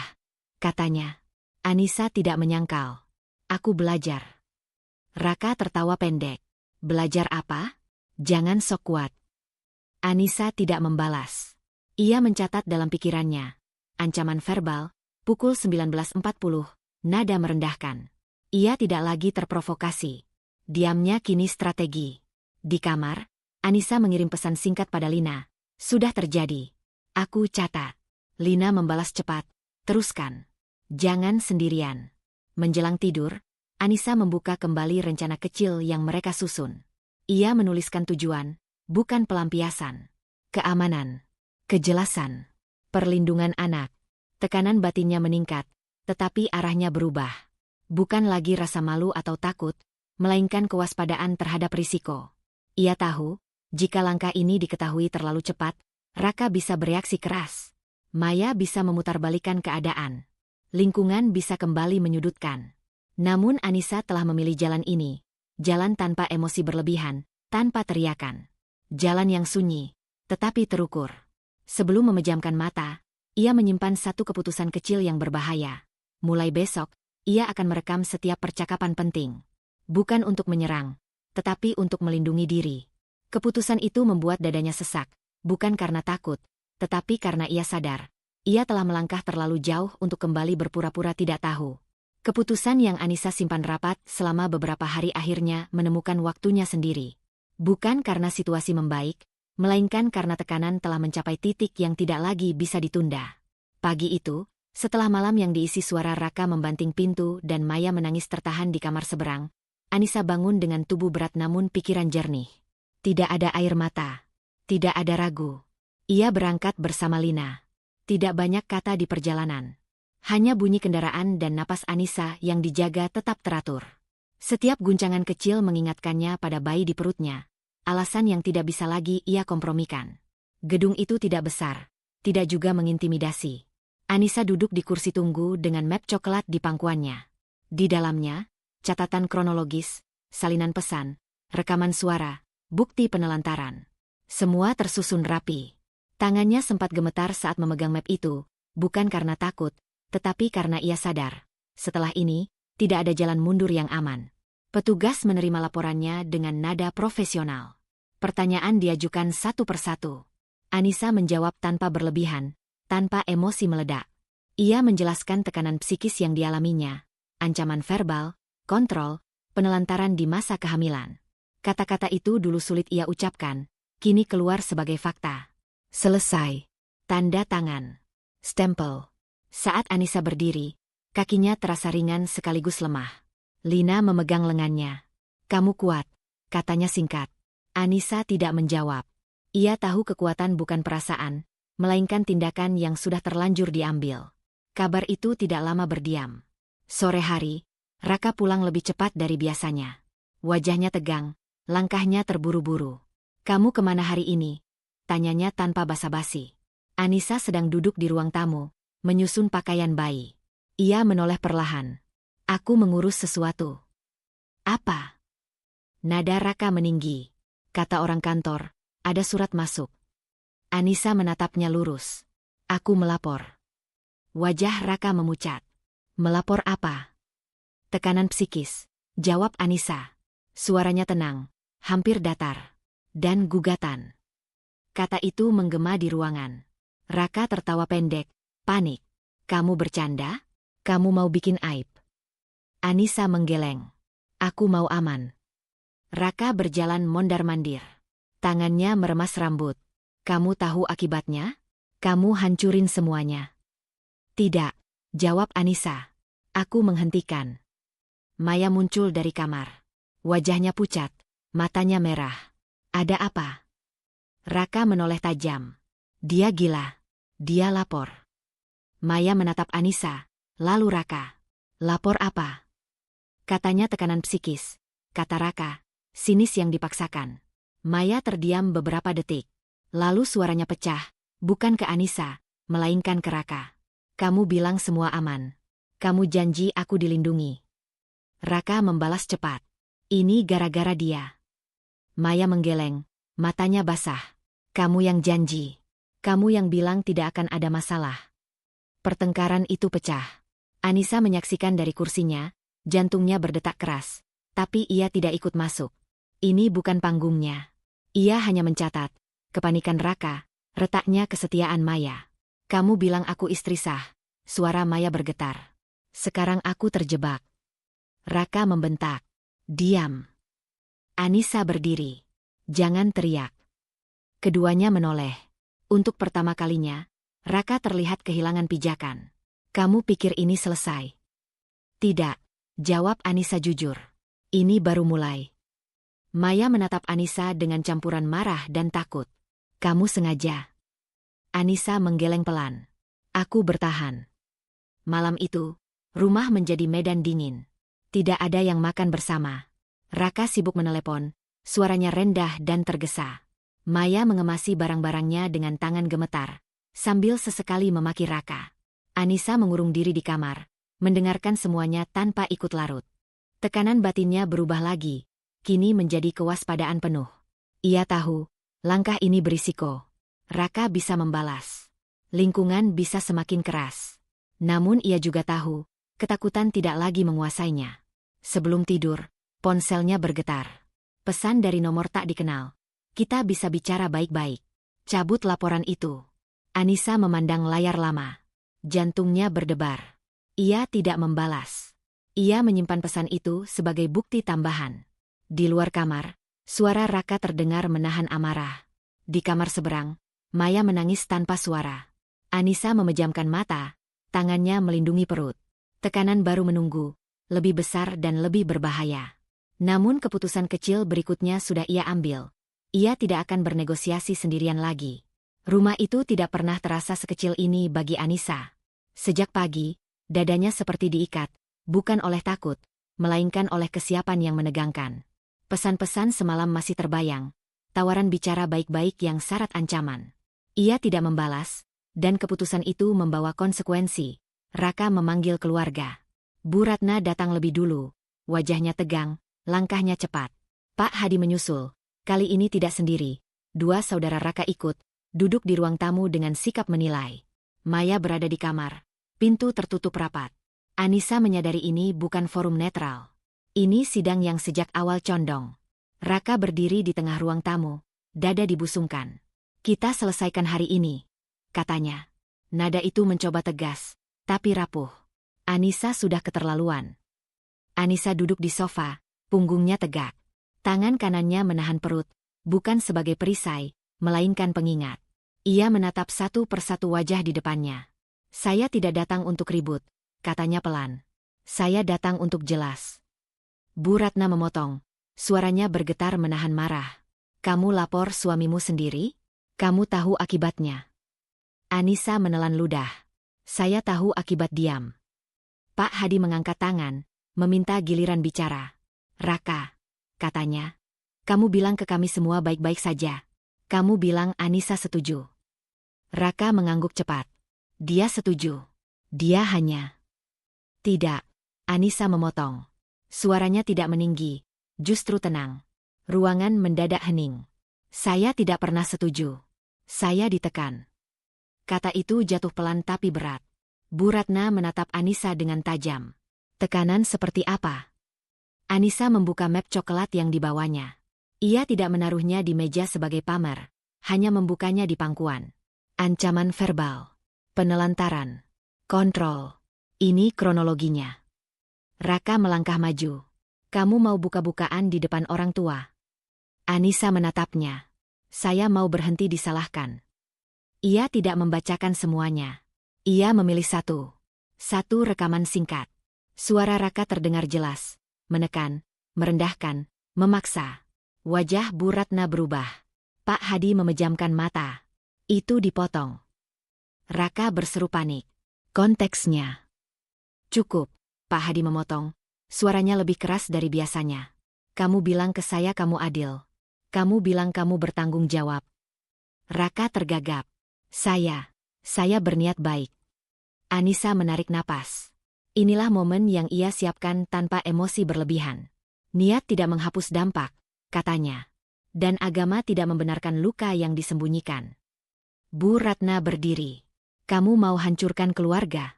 katanya. Anissa tidak menyangkal. "Aku belajar." Raka tertawa pendek. "Belajar apa? Jangan sok kuat." Anissa tidak membalas. Ia mencatat dalam pikirannya. Ancaman verbal, pukul 19.40, nada merendahkan. Ia tidak lagi terprovokasi. Diamnya kini strategi. Di kamar, Anissa mengirim pesan singkat pada Lina. "Sudah terjadi. Aku catat." Lina membalas cepat. "Teruskan. Jangan sendirian." Menjelang tidur, Anissa membuka kembali rencana kecil yang mereka susun. Ia menuliskan tujuan, bukan pelampiasan. Keamanan, kejelasan, perlindungan anak. Tekanan batinnya meningkat, tetapi arahnya berubah. Bukan lagi rasa malu atau takut, melainkan kewaspadaan terhadap risiko. Ia tahu, jika langkah ini diketahui terlalu cepat, Raka bisa bereaksi keras. Maya bisa memutarbalikkan keadaan. Lingkungan bisa kembali menyudutkan. Namun Anissa telah memilih jalan ini. Jalan tanpa emosi berlebihan, tanpa teriakan. Jalan yang sunyi, tetapi terukur. Sebelum memejamkan mata, ia menyimpan satu keputusan kecil yang berbahaya. Mulai besok, ia akan merekam setiap percakapan penting. Bukan untuk menyerang, tetapi untuk melindungi diri. Keputusan itu membuat dadanya sesak, bukan karena takut, tetapi karena ia sadar. Ia telah melangkah terlalu jauh untuk kembali berpura-pura tidak tahu. Keputusan yang Anissa simpan rapat selama beberapa hari akhirnya menemukan waktunya sendiri. Bukan karena situasi membaik, melainkan karena tekanan telah mencapai titik yang tidak lagi bisa ditunda. Pagi itu, setelah malam yang diisi suara Raka membanting pintu dan Maya menangis tertahan di kamar seberang, Anissa bangun dengan tubuh berat namun pikiran jernih. Tidak ada air mata. Tidak ada ragu. Ia berangkat bersama Lina. Tidak banyak kata di perjalanan. Hanya bunyi kendaraan dan napas Anissa yang dijaga tetap teratur. Setiap guncangan kecil mengingatkannya pada bayi di perutnya. Alasan yang tidak bisa lagi ia kompromikan. Gedung itu tidak besar, tidak juga mengintimidasi. Anissa duduk di kursi tunggu dengan map coklat di pangkuannya. Di dalamnya, catatan kronologis, salinan pesan, rekaman suara, bukti penelantaran. Semua tersusun rapi. Tangannya sempat gemetar saat memegang map itu, bukan karena takut, tetapi karena ia sadar. Setelah ini, tidak ada jalan mundur yang aman. Petugas menerima laporannya dengan nada profesional. Pertanyaan diajukan satu persatu. Anissa menjawab tanpa berlebihan, tanpa emosi meledak. Ia menjelaskan tekanan psikis yang dialaminya, ancaman verbal, kontrol, penelantaran di masa kehamilan. Kata-kata itu dulu sulit ia ucapkan, kini keluar sebagai fakta. Selesai. Tanda tangan. Stempel. Saat Anissa berdiri, kakinya terasa ringan sekaligus lemah. Lina memegang lengannya. "Kamu kuat," katanya singkat. Anissa tidak menjawab. Ia tahu kekuatan bukan perasaan, melainkan tindakan yang sudah terlanjur diambil. Kabar itu tidak lama berdiam. Sore hari, Raka pulang lebih cepat dari biasanya. Wajahnya tegang, langkahnya terburu-buru. "Kamu kemana hari ini?" tanyanya tanpa basa-basi. Anissa sedang duduk di ruang tamu, menyusun pakaian bayi. Ia menoleh perlahan. "Aku mengurus sesuatu." "Apa?" Nada Raka meninggi. "Kata orang kantor, ada surat masuk." Anissa menatapnya lurus. "Aku melapor." Wajah Raka memucat. "Melapor apa?" "Tekanan psikis," jawab Anissa. Suaranya tenang, hampir datar. "Dan gugatan." Kata itu menggema di ruangan. Raka tertawa pendek, panik. "Kamu bercanda? Kamu mau bikin aib?" Anissa menggeleng. "Aku mau aman." Raka berjalan mondar-mandir. Tangannya meremas rambut. "Kamu tahu akibatnya? Kamu hancurin semuanya." "Tidak," jawab Anissa. "Aku menghentikan." Maya muncul dari kamar. Wajahnya pucat, matanya merah. "Ada apa?" Raka menoleh tajam. "Dia gila. Dia lapor." Maya menatap Anissa, lalu Raka. "Lapor apa?" "Katanya tekanan psikis," kata Raka, sinis yang dipaksakan. Maya terdiam beberapa detik. Lalu suaranya pecah, bukan ke Anissa, melainkan ke Raka. "Kamu bilang semua aman. Kamu janji aku dilindungi." Raka membalas cepat. "Ini gara-gara dia." Maya menggeleng, matanya basah. "Kamu yang janji. Kamu yang bilang tidak akan ada masalah." Pertengkaran itu pecah. Anissa menyaksikan dari kursinya, jantungnya berdetak keras. Tapi ia tidak ikut masuk. Ini bukan panggungnya. Ia hanya mencatat. Kepanikan Raka, retaknya kesetiaan Maya. "Kamu bilang aku istri sah." Suara Maya bergetar. "Sekarang aku terjebak." Raka membentak. "Diam." Anissa berdiri. "Jangan teriak." Keduanya menoleh. Untuk pertama kalinya, Raka terlihat kehilangan pijakan. "Kamu pikir ini selesai?" "Tidak," jawab Anissa jujur. "Ini baru mulai." Maya menatap Anissa dengan campuran marah dan takut. "Kamu sengaja." Anissa menggeleng pelan. "Aku bertahan." Malam itu, rumah menjadi medan dingin. Tidak ada yang makan bersama. Raka sibuk menelepon, suaranya rendah dan tergesa. Maya mengemasi barang-barangnya dengan tangan gemetar, sambil sesekali memaki Raka. Anissa mengurung diri di kamar, mendengarkan semuanya tanpa ikut larut. Tekanan batinnya berubah lagi, kini menjadi kewaspadaan penuh. Ia tahu, langkah ini berisiko. Raka bisa membalas. Lingkungan bisa semakin keras. Namun ia juga tahu, ketakutan tidak lagi menguasainya. Sebelum tidur, ponselnya bergetar. Pesan dari nomor tak dikenal. "Kita bisa bicara baik-baik. Cabut laporan itu." Anissa memandang layar lama. Jantungnya berdebar. Ia tidak membalas. Ia menyimpan pesan itu sebagai bukti tambahan. Di luar kamar, suara Raka terdengar menahan amarah. Di kamar seberang, Maya menangis tanpa suara. Anissa memejamkan mata, tangannya melindungi perut. Tekanan baru menunggu, lebih besar dan lebih berbahaya. Namun keputusan kecil berikutnya sudah ia ambil. Ia tidak akan bernegosiasi sendirian lagi. Rumah itu tidak pernah terasa sekecil ini bagi Anissa. Sejak pagi, dadanya seperti diikat, bukan oleh takut, melainkan oleh kesiapan yang menegangkan. Pesan-pesan semalam masih terbayang, tawaran bicara baik-baik yang syarat ancaman. Ia tidak membalas, dan keputusan itu membawa konsekuensi. Raka memanggil keluarga. Bu Ratna datang lebih dulu, wajahnya tegang, langkahnya cepat. Pak Hadi menyusul, kali ini tidak sendiri. 2 saudara Raka ikut, duduk di ruang tamu dengan sikap menilai. Maya berada di kamar, pintu tertutup rapat. Anissa menyadari ini bukan forum netral. Ini sidang yang sejak awal condong. Raka berdiri di tengah ruang tamu, dada dibusungkan. Kita selesaikan hari ini, katanya. Nada itu mencoba tegas, tapi rapuh. Anissa sudah keterlaluan. Anissa duduk di sofa, punggungnya tegak. Tangan kanannya menahan perut, bukan sebagai perisai, melainkan pengingat. Ia menatap satu persatu wajah di depannya. Saya tidak datang untuk ribut, katanya pelan. Saya datang untuk jelas. Bu Ratna memotong. Suaranya bergetar menahan marah. Kamu lapor suamimu sendiri? Kamu tahu akibatnya. Anissa menelan ludah. Saya tahu akibat diam. Pak Hadi mengangkat tangan, meminta giliran bicara. Raka, katanya. Kamu bilang ke kami semua baik-baik saja. Kamu bilang Anissa setuju. Raka mengangguk cepat. Dia setuju. Dia hanya. Tidak. Anissa memotong. Suaranya tidak meninggi, justru tenang. Ruangan mendadak hening. Saya tidak pernah setuju. Saya ditekan. Kata itu jatuh pelan tapi berat. Bu Ratna menatap Anissa dengan tajam. Tekanan seperti apa? Anissa membuka map coklat yang dibawanya. Ia tidak menaruhnya di meja sebagai pamer, hanya membukanya di pangkuan. Ancaman verbal. Penelantaran. Kontrol. Ini kronologinya. Raka melangkah maju. Kamu mau buka-bukaan di depan orang tua? Anissa menatapnya. Saya mau berhenti disalahkan. Ia tidak membacakan semuanya. Ia memilih satu. Satu rekaman singkat. Suara Raka terdengar jelas. Menekan, merendahkan, memaksa. Wajah Bu Ratna berubah. Pak Hadi memejamkan mata. Itu dipotong. Raka berseru panik. Konteksnya. Cukup. Pak Hadi memotong. Suaranya lebih keras dari biasanya. Kamu bilang ke saya kamu adil. Kamu bilang kamu bertanggung jawab. Raka tergagap. Saya berniat baik. Anissa menarik napas. Inilah momen yang ia siapkan tanpa emosi berlebihan. Niat tidak menghapus dampak, katanya. Dan agama tidak membenarkan luka yang disembunyikan. Bu Ratna berdiri. Kamu mau hancurkan keluarga?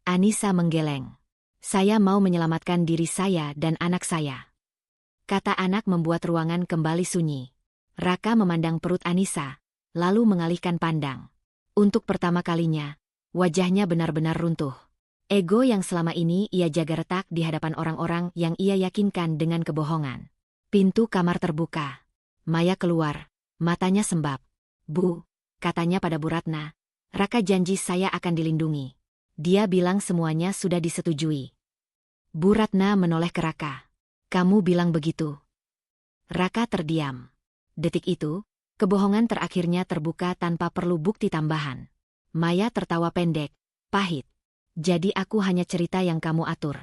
Anissa menggeleng. Saya mau menyelamatkan diri saya dan anak saya. Kata anak membuat ruangan kembali sunyi. Raka memandang perut Anissa, lalu mengalihkan pandang. Untuk pertama kalinya, wajahnya benar-benar runtuh. Ego yang selama ini ia jaga retak di hadapan orang-orang yang ia yakinkan dengan kebohongan. Pintu kamar terbuka. Maya keluar, matanya sembab. Bu, katanya pada Bu Ratna. Raka janji saya akan dilindungi. Dia bilang semuanya sudah disetujui. Bu Ratna menoleh ke Raka. Kamu bilang begitu. Raka terdiam. Detik itu, kebohongan terakhirnya terbuka tanpa perlu bukti tambahan. Maya tertawa pendek, pahit. Jadi aku hanya cerita yang kamu atur.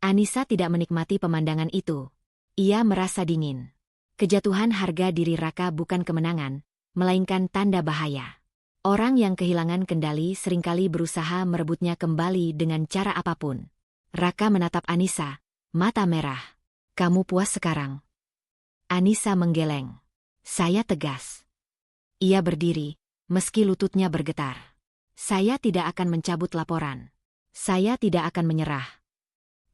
Anissa tidak menikmati pemandangan itu. Ia merasa dingin. Kejatuhan harga diri Raka bukan kemenangan, melainkan tanda bahaya. Orang yang kehilangan kendali seringkali berusaha merebutnya kembali dengan cara apapun. Raka menatap Anissa, mata merah. Kamu puas sekarang? Anissa menggeleng. Saya tegas. Ia berdiri, meski lututnya bergetar. Saya tidak akan mencabut laporan. Saya tidak akan menyerah.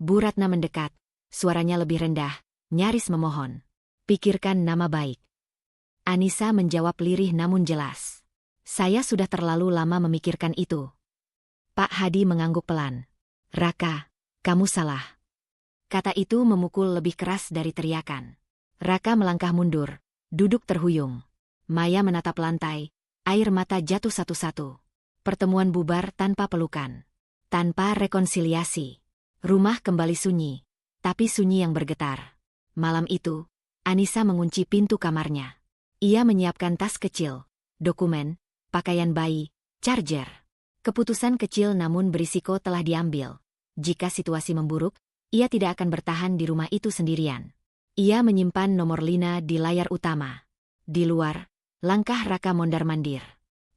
Bu Ratna mendekat, suaranya lebih rendah, nyaris memohon. Pikirkan nama baik. Anissa menjawab lirih namun jelas. Saya sudah terlalu lama memikirkan itu. Pak Hadi mengangguk pelan. Raka, kamu salah. Kata itu memukul lebih keras dari teriakan. Raka melangkah mundur, duduk terhuyung. Maya menatap lantai, air mata jatuh satu-satu. Pertemuan bubar tanpa pelukan. Tanpa rekonsiliasi. Rumah kembali sunyi, tapi sunyi yang bergetar. Malam itu, Anissa mengunci pintu kamarnya. Ia menyiapkan tas kecil, dokumen, pakaian bayi, charger. Keputusan kecil namun berisiko telah diambil. Jika situasi memburuk, ia tidak akan bertahan di rumah itu sendirian. Ia menyimpan nomor Lina di layar utama. Di luar, langkah Raka mondar-mandir.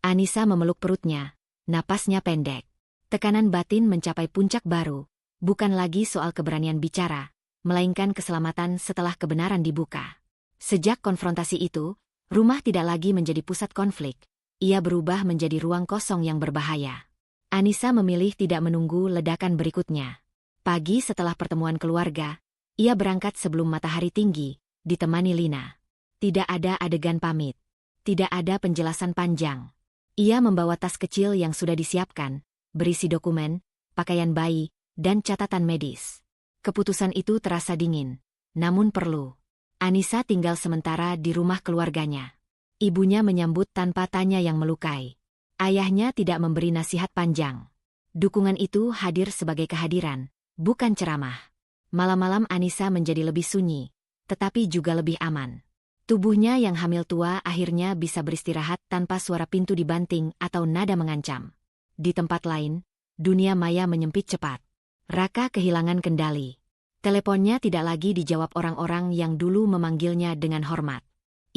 Anissa memeluk perutnya, napasnya pendek. Tekanan batin mencapai puncak baru, bukan lagi soal keberanian bicara, melainkan keselamatan setelah kebenaran dibuka. Sejak konfrontasi itu, rumah tidak lagi menjadi pusat konflik. Ia berubah menjadi ruang kosong yang berbahaya. Anissa memilih tidak menunggu ledakan berikutnya. Pagi setelah pertemuan keluarga, ia berangkat sebelum matahari tinggi, ditemani Lina. Tidak ada adegan pamit. Tidak ada penjelasan panjang. Ia membawa tas kecil yang sudah disiapkan, berisi dokumen, pakaian bayi, dan catatan medis. Keputusan itu terasa dingin, namun perlu. Anissa tinggal sementara di rumah keluarganya. Ibunya menyambut tanpa tanya yang melukai. Ayahnya tidak memberi nasihat panjang. Dukungan itu hadir sebagai kehadiran, bukan ceramah. Malam-malam Anissa menjadi lebih sunyi, tetapi juga lebih aman. Tubuhnya yang hamil tua akhirnya bisa beristirahat tanpa suara pintu dibanting atau nada mengancam. Di tempat lain, dunia maya menyempit cepat. Raka kehilangan kendali. Teleponnya tidak lagi dijawab orang-orang yang dulu memanggilnya dengan hormat.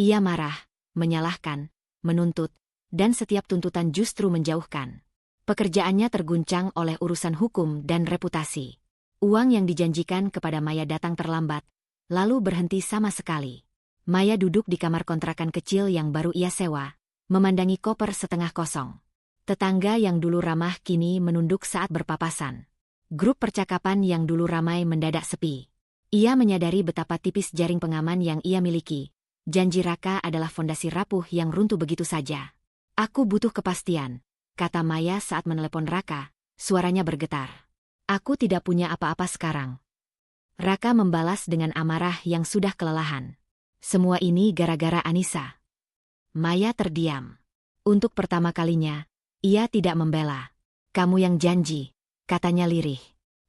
Ia marah, menyalahkan, menuntut, dan setiap tuntutan justru menjauhkan. Pekerjaannya terguncang oleh urusan hukum dan reputasi. Uang yang dijanjikan kepada Maya datang terlambat, lalu berhenti sama sekali. Maya duduk di kamar kontrakan kecil yang baru ia sewa, memandangi koper setengah kosong. Tetangga yang dulu ramah kini menunduk saat berpapasan. Grup percakapan yang dulu ramai mendadak sepi. Ia menyadari betapa tipis jaring pengaman yang ia miliki. Janji Raka adalah fondasi rapuh yang runtuh begitu saja. Aku butuh kepastian, kata Maya saat menelepon Raka, suaranya bergetar. Aku tidak punya apa-apa sekarang. Raka membalas dengan amarah yang sudah kelelahan. Semua ini gara-gara Anissa. Maya terdiam. Untuk pertama kalinya, ia tidak membela. Kamu yang janji, katanya lirih.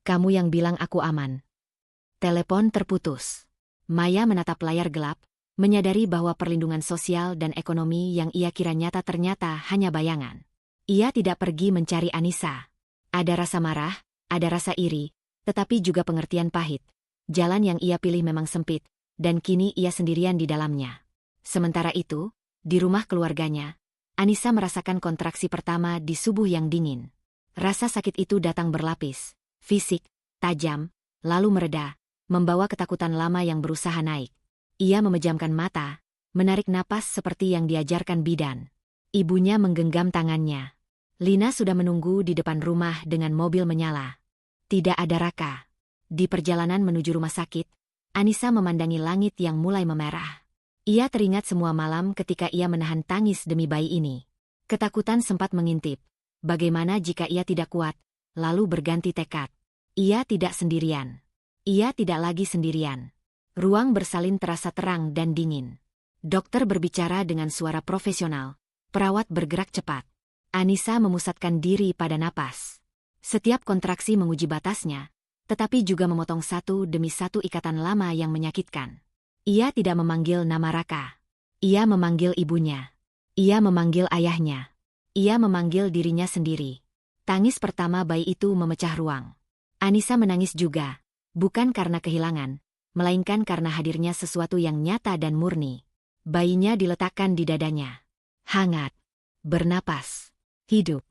Kamu yang bilang aku aman. Telepon terputus. Maya menatap layar gelap, menyadari bahwa perlindungan sosial dan ekonomi yang ia kira nyata ternyata hanya bayangan. Ia tidak pergi mencari Anissa. Ada rasa marah, ada rasa iri, tetapi juga pengertian pahit. Jalan yang ia pilih memang sempit, dan kini ia sendirian di dalamnya. Sementara itu, di rumah keluarganya, Anissa merasakan kontraksi pertama di subuh yang dingin. Rasa sakit itu datang berlapis, fisik, tajam, lalu mereda, membawa ketakutan lama yang berusaha naik. Ia memejamkan mata, menarik napas seperti yang diajarkan bidan. Ibunya menggenggam tangannya. Lina sudah menunggu di depan rumah dengan mobil menyala. Tidak ada Raka. Di perjalanan menuju rumah sakit, Anissa memandangi langit yang mulai memerah. Ia teringat semua malam ketika ia menahan tangis demi bayi ini. Ketakutan sempat mengintip. Bagaimana jika ia tidak kuat, lalu berganti tekad. Ia tidak sendirian. Ia tidak lagi sendirian. Ruang bersalin terasa terang dan dingin. Dokter berbicara dengan suara profesional. Perawat bergerak cepat. Anissa memusatkan diri pada napas. Setiap kontraksi menguji batasnya, tetapi juga memotong satu demi satu ikatan lama yang menyakitkan. Ia tidak memanggil nama Raka. Ia memanggil ibunya. Ia memanggil ayahnya. Ia memanggil dirinya sendiri. Tangis pertama bayi itu memecah ruang. Anissa menangis juga, bukan karena kehilangan, melainkan karena hadirnya sesuatu yang nyata dan murni. Bayinya diletakkan di dadanya. Hangat. Bernapas. Hidup.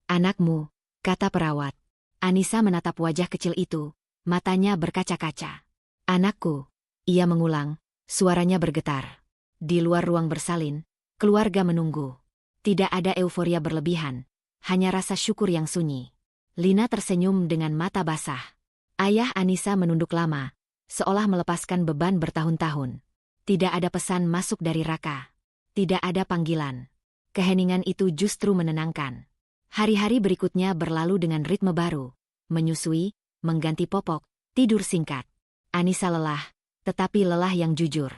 Anakmu, kata perawat. Anissa menatap wajah kecil itu, matanya berkaca-kaca. Anakku, ia mengulang, suaranya bergetar. Di luar ruang bersalin, keluarga menunggu. Tidak ada euforia berlebihan, hanya rasa syukur yang sunyi. Lina tersenyum dengan mata basah. Ayah Anissa menunduk lama, seolah melepaskan beban bertahun-tahun. Tidak ada pesan masuk dari Raka. Tidak ada panggilan. Keheningan itu justru menenangkan. Hari-hari berikutnya berlalu dengan ritme baru. Menyusui, mengganti popok, tidur singkat. Anissa lelah, tetapi lelah yang jujur.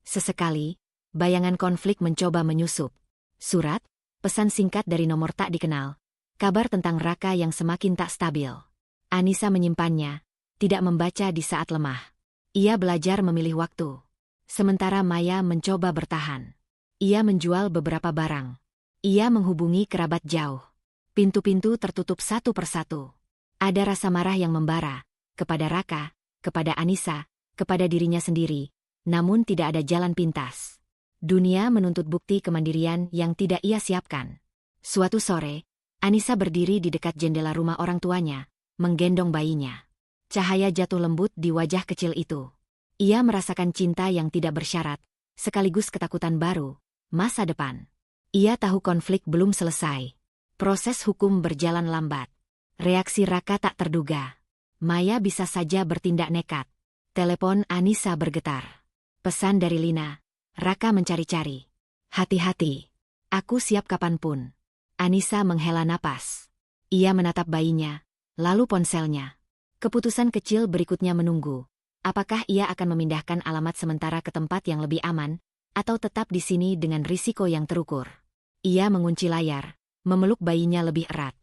Sesekali, Bayangan konflik mencoba menyusup. Surat, pesan singkat dari nomor tak dikenal. Kabar tentang Raka yang semakin tak stabil. Anissa menyimpannya, tidak membaca di saat lemah. Ia belajar memilih waktu. Sementara Maya mencoba bertahan. Ia menjual beberapa barang. Ia menghubungi kerabat jauh. Pintu-pintu tertutup satu persatu. Ada rasa marah yang membara, kepada Raka, kepada Anissa, kepada dirinya sendiri, namun tidak ada jalan pintas. Dunia menuntut bukti kemandirian yang tidak ia siapkan. Suatu sore, Anissa berdiri di dekat jendela rumah orang tuanya, menggendong bayinya. Cahaya jatuh lembut di wajah kecil itu. Ia merasakan cinta yang tidak bersyarat, sekaligus ketakutan baru, masa depan. Ia tahu konflik belum selesai. Proses hukum berjalan lambat. Reaksi Raka tak terduga. Maya bisa saja bertindak nekat. Telepon Anissa bergetar. Pesan dari Lina. Raka mencari-cari. Hati-hati. Aku siap kapanpun. Anissa menghela napas. Ia menatap bayinya, lalu ponselnya. Keputusan kecil berikutnya menunggu. Apakah ia akan memindahkan alamat sementara ke tempat yang lebih aman, atau tetap di sini dengan risiko yang terukur? Ia mengunci layar, memeluk bayinya lebih erat.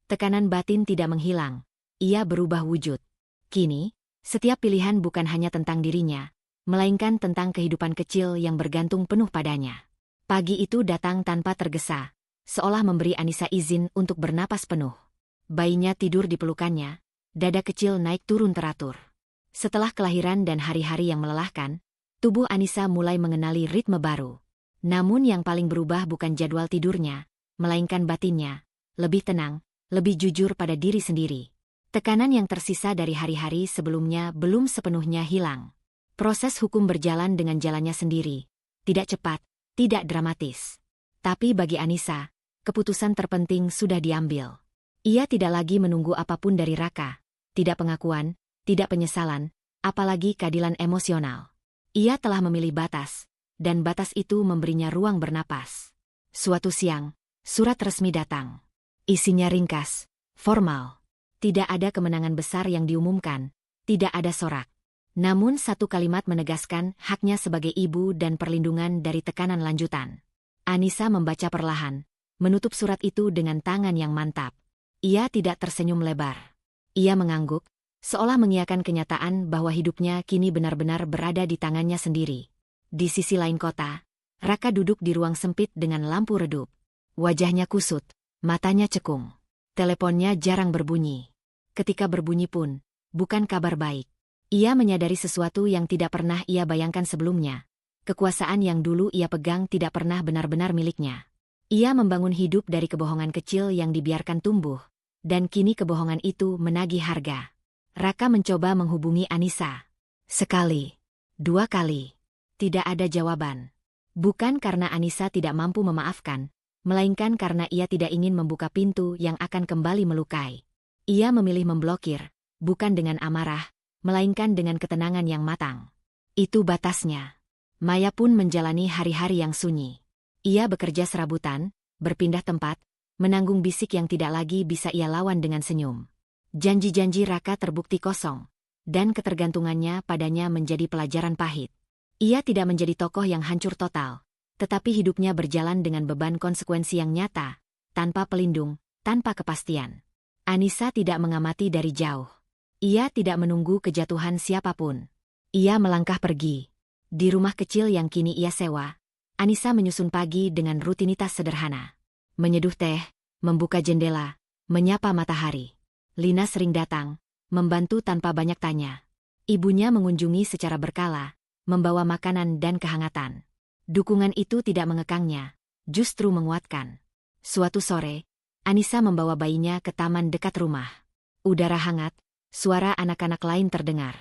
Tekanan batin tidak menghilang. Ia berubah wujud. Kini, setiap pilihan bukan hanya tentang dirinya, melainkan tentang kehidupan kecil yang bergantung penuh padanya. Pagi itu datang tanpa tergesa, seolah memberi Anissa izin untuk bernapas penuh. Bayinya tidur di pelukannya, dada kecil naik turun teratur. Setelah kelahiran dan hari-hari yang melelahkan, tubuh Anissa mulai mengenali ritme baru. Namun yang paling berubah bukan jadwal tidurnya, melainkan batinnya, lebih tenang, lebih jujur pada diri sendiri. Tekanan yang tersisa dari hari-hari sebelumnya belum sepenuhnya hilang. Proses hukum berjalan dengan jalannya sendiri. Tidak cepat, tidak dramatis. Tapi bagi Anissa, keputusan terpenting sudah diambil. Ia tidak lagi menunggu apapun dari Raka. Tidak pengakuan, tidak penyesalan, apalagi keadilan emosional. Ia telah memilih batas, dan batas itu memberinya ruang bernapas. Suatu siang, surat resmi datang. Isinya ringkas, formal. Tidak ada kemenangan besar yang diumumkan, tidak ada sorak. Namun satu kalimat menegaskan haknya sebagai ibu dan perlindungan dari tekanan lanjutan. Anissa membaca perlahan, menutup surat itu dengan tangan yang mantap. Ia tidak tersenyum lebar. Ia mengangguk, seolah mengiyakan kenyataan bahwa hidupnya kini benar-benar berada di tangannya sendiri. Di sisi lain kota, Raka duduk di ruang sempit dengan lampu redup. Wajahnya kusut, matanya cekung. Teleponnya jarang berbunyi. Ketika berbunyi pun, bukan kabar baik. Ia menyadari sesuatu yang tidak pernah ia bayangkan sebelumnya. Kekuasaan yang dulu ia pegang tidak pernah benar-benar miliknya. Ia membangun hidup dari kebohongan kecil yang dibiarkan tumbuh, dan kini kebohongan itu menagih harga. Raka mencoba menghubungi Anissa. Sekali, dua kali. Tidak ada jawaban. Bukan karena Anissa tidak mampu memaafkan, melainkan karena ia tidak ingin membuka pintu yang akan kembali melukai. Ia memilih memblokir, bukan dengan amarah, melainkan dengan ketenangan yang matang. Itu batasnya. Maya pun menjalani hari-hari yang sunyi. Ia bekerja serabutan, berpindah tempat, menanggung bisik yang tidak lagi bisa ia lawan dengan senyum. Janji-janji Raka terbukti kosong, dan ketergantungannya padanya menjadi pelajaran pahit. Ia tidak menjadi tokoh yang hancur total, tetapi hidupnya berjalan dengan beban konsekuensi yang nyata, tanpa pelindung, tanpa kepastian. Anissa tidak mengamati dari jauh. Ia tidak menunggu kejatuhan siapapun. Ia melangkah pergi. Di rumah kecil yang kini ia sewa, Anissa menyusun pagi dengan rutinitas sederhana. Menyeduh teh, membuka jendela, menyapa matahari. Lina sering datang, membantu tanpa banyak tanya. Ibunya mengunjungi secara berkala, membawa makanan dan kehangatan. Dukungan itu tidak mengekangnya, justru menguatkan. Suatu sore, Anissa membawa bayinya ke taman dekat rumah. Udara hangat, suara anak-anak lain terdengar.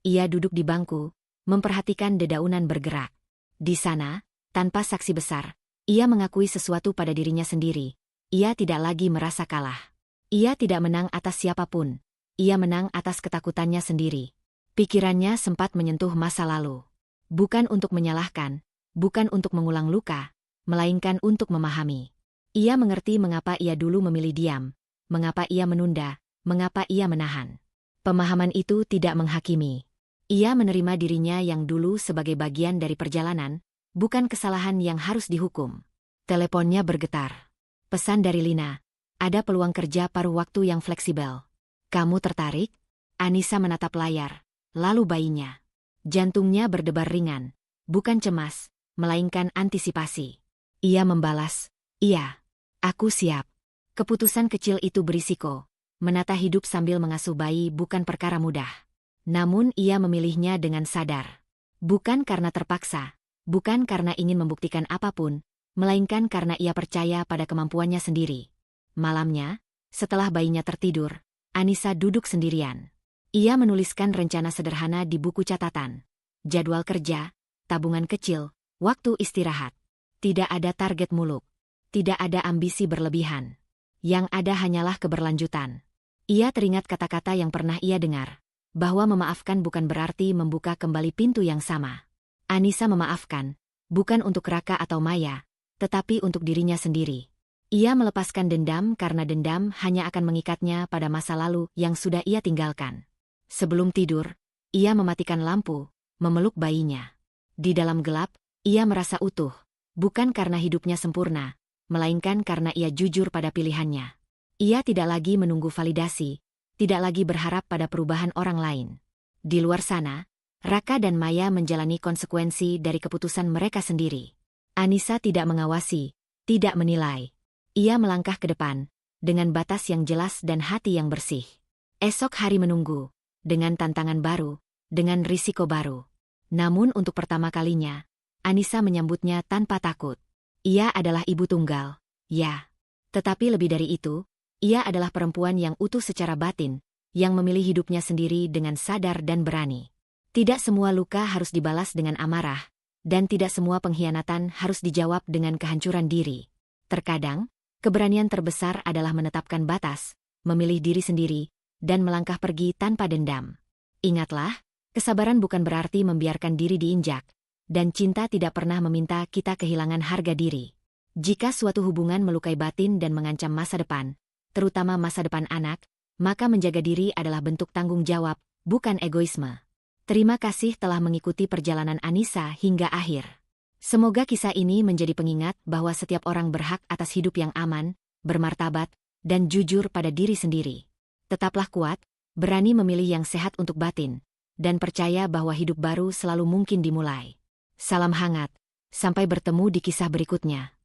Ia duduk di bangku, memperhatikan dedaunan bergerak. Di sana, tanpa saksi besar, ia mengakui sesuatu pada dirinya sendiri. Ia tidak lagi merasa kalah. Ia tidak menang atas siapapun. Ia menang atas ketakutannya sendiri. Pikirannya sempat menyentuh masa lalu. Bukan untuk menyalahkan, bukan untuk mengulang luka, melainkan untuk memahami. Ia mengerti mengapa ia dulu memilih diam, mengapa ia menunda, mengapa ia menahan. Pemahaman itu tidak menghakimi. Ia menerima dirinya yang dulu sebagai bagian dari perjalanan, bukan kesalahan yang harus dihukum. Teleponnya bergetar. Pesan dari Lina. Ada peluang kerja paruh waktu yang fleksibel. Kamu tertarik? Anissa menatap layar, lalu bayinya. Jantungnya berdebar ringan. Bukan cemas, melainkan antisipasi. Ia membalas, iya. Aku siap. Keputusan kecil itu berisiko. Menata hidup sambil mengasuh bayi bukan perkara mudah. Namun ia memilihnya dengan sadar. Bukan karena terpaksa, bukan karena ingin membuktikan apapun, melainkan karena ia percaya pada kemampuannya sendiri. Malamnya, setelah bayinya tertidur, Anissa duduk sendirian. Ia menuliskan rencana sederhana di buku catatan. Jadwal kerja, tabungan kecil, waktu istirahat. Tidak ada target muluk. Tidak ada ambisi berlebihan. Yang ada hanyalah keberlanjutan. Ia teringat kata-kata yang pernah ia dengar, bahwa memaafkan bukan berarti membuka kembali pintu yang sama. Anissa memaafkan, bukan untuk Raka atau Maya, tetapi untuk dirinya sendiri. Ia melepaskan dendam karena dendam hanya akan mengikatnya pada masa lalu yang sudah ia tinggalkan. Sebelum tidur, ia mematikan lampu, memeluk bayinya. Di dalam gelap, ia merasa utuh, bukan karena hidupnya sempurna, melainkan karena ia jujur pada pilihannya. Ia tidak lagi menunggu validasi, tidak lagi berharap pada perubahan orang lain. Di luar sana, Raka dan Maya menjalani konsekuensi dari keputusan mereka sendiri. Anissa tidak mengawasi, tidak menilai. Ia melangkah ke depan, dengan batas yang jelas dan hati yang bersih. Esok hari menunggu, dengan tantangan baru, dengan risiko baru. Namun untuk pertama kalinya, Anissa menyambutnya tanpa takut. Ia adalah ibu tunggal, ya. Tetapi lebih dari itu, ia adalah perempuan yang utuh secara batin, yang memilih hidupnya sendiri dengan sadar dan berani. Tidak semua luka harus dibalas dengan amarah, dan tidak semua pengkhianatan harus dijawab dengan kehancuran diri. Terkadang, keberanian terbesar adalah menetapkan batas, memilih diri sendiri, dan melangkah pergi tanpa dendam. Ingatlah, kesabaran bukan berarti membiarkan diri diinjak, dan cinta tidak pernah meminta kita kehilangan harga diri. Jika suatu hubungan melukai batin dan mengancam masa depan, terutama masa depan anak, maka menjaga diri adalah bentuk tanggung jawab, bukan egoisme. Terima kasih telah mengikuti perjalanan Anissa hingga akhir. Semoga kisah ini menjadi pengingat bahwa setiap orang berhak atas hidup yang aman, bermartabat, dan jujur pada diri sendiri. Tetaplah kuat, berani memilih yang sehat untuk batin, dan percaya bahwa hidup baru selalu mungkin dimulai. Salam hangat, sampai bertemu di kisah berikutnya.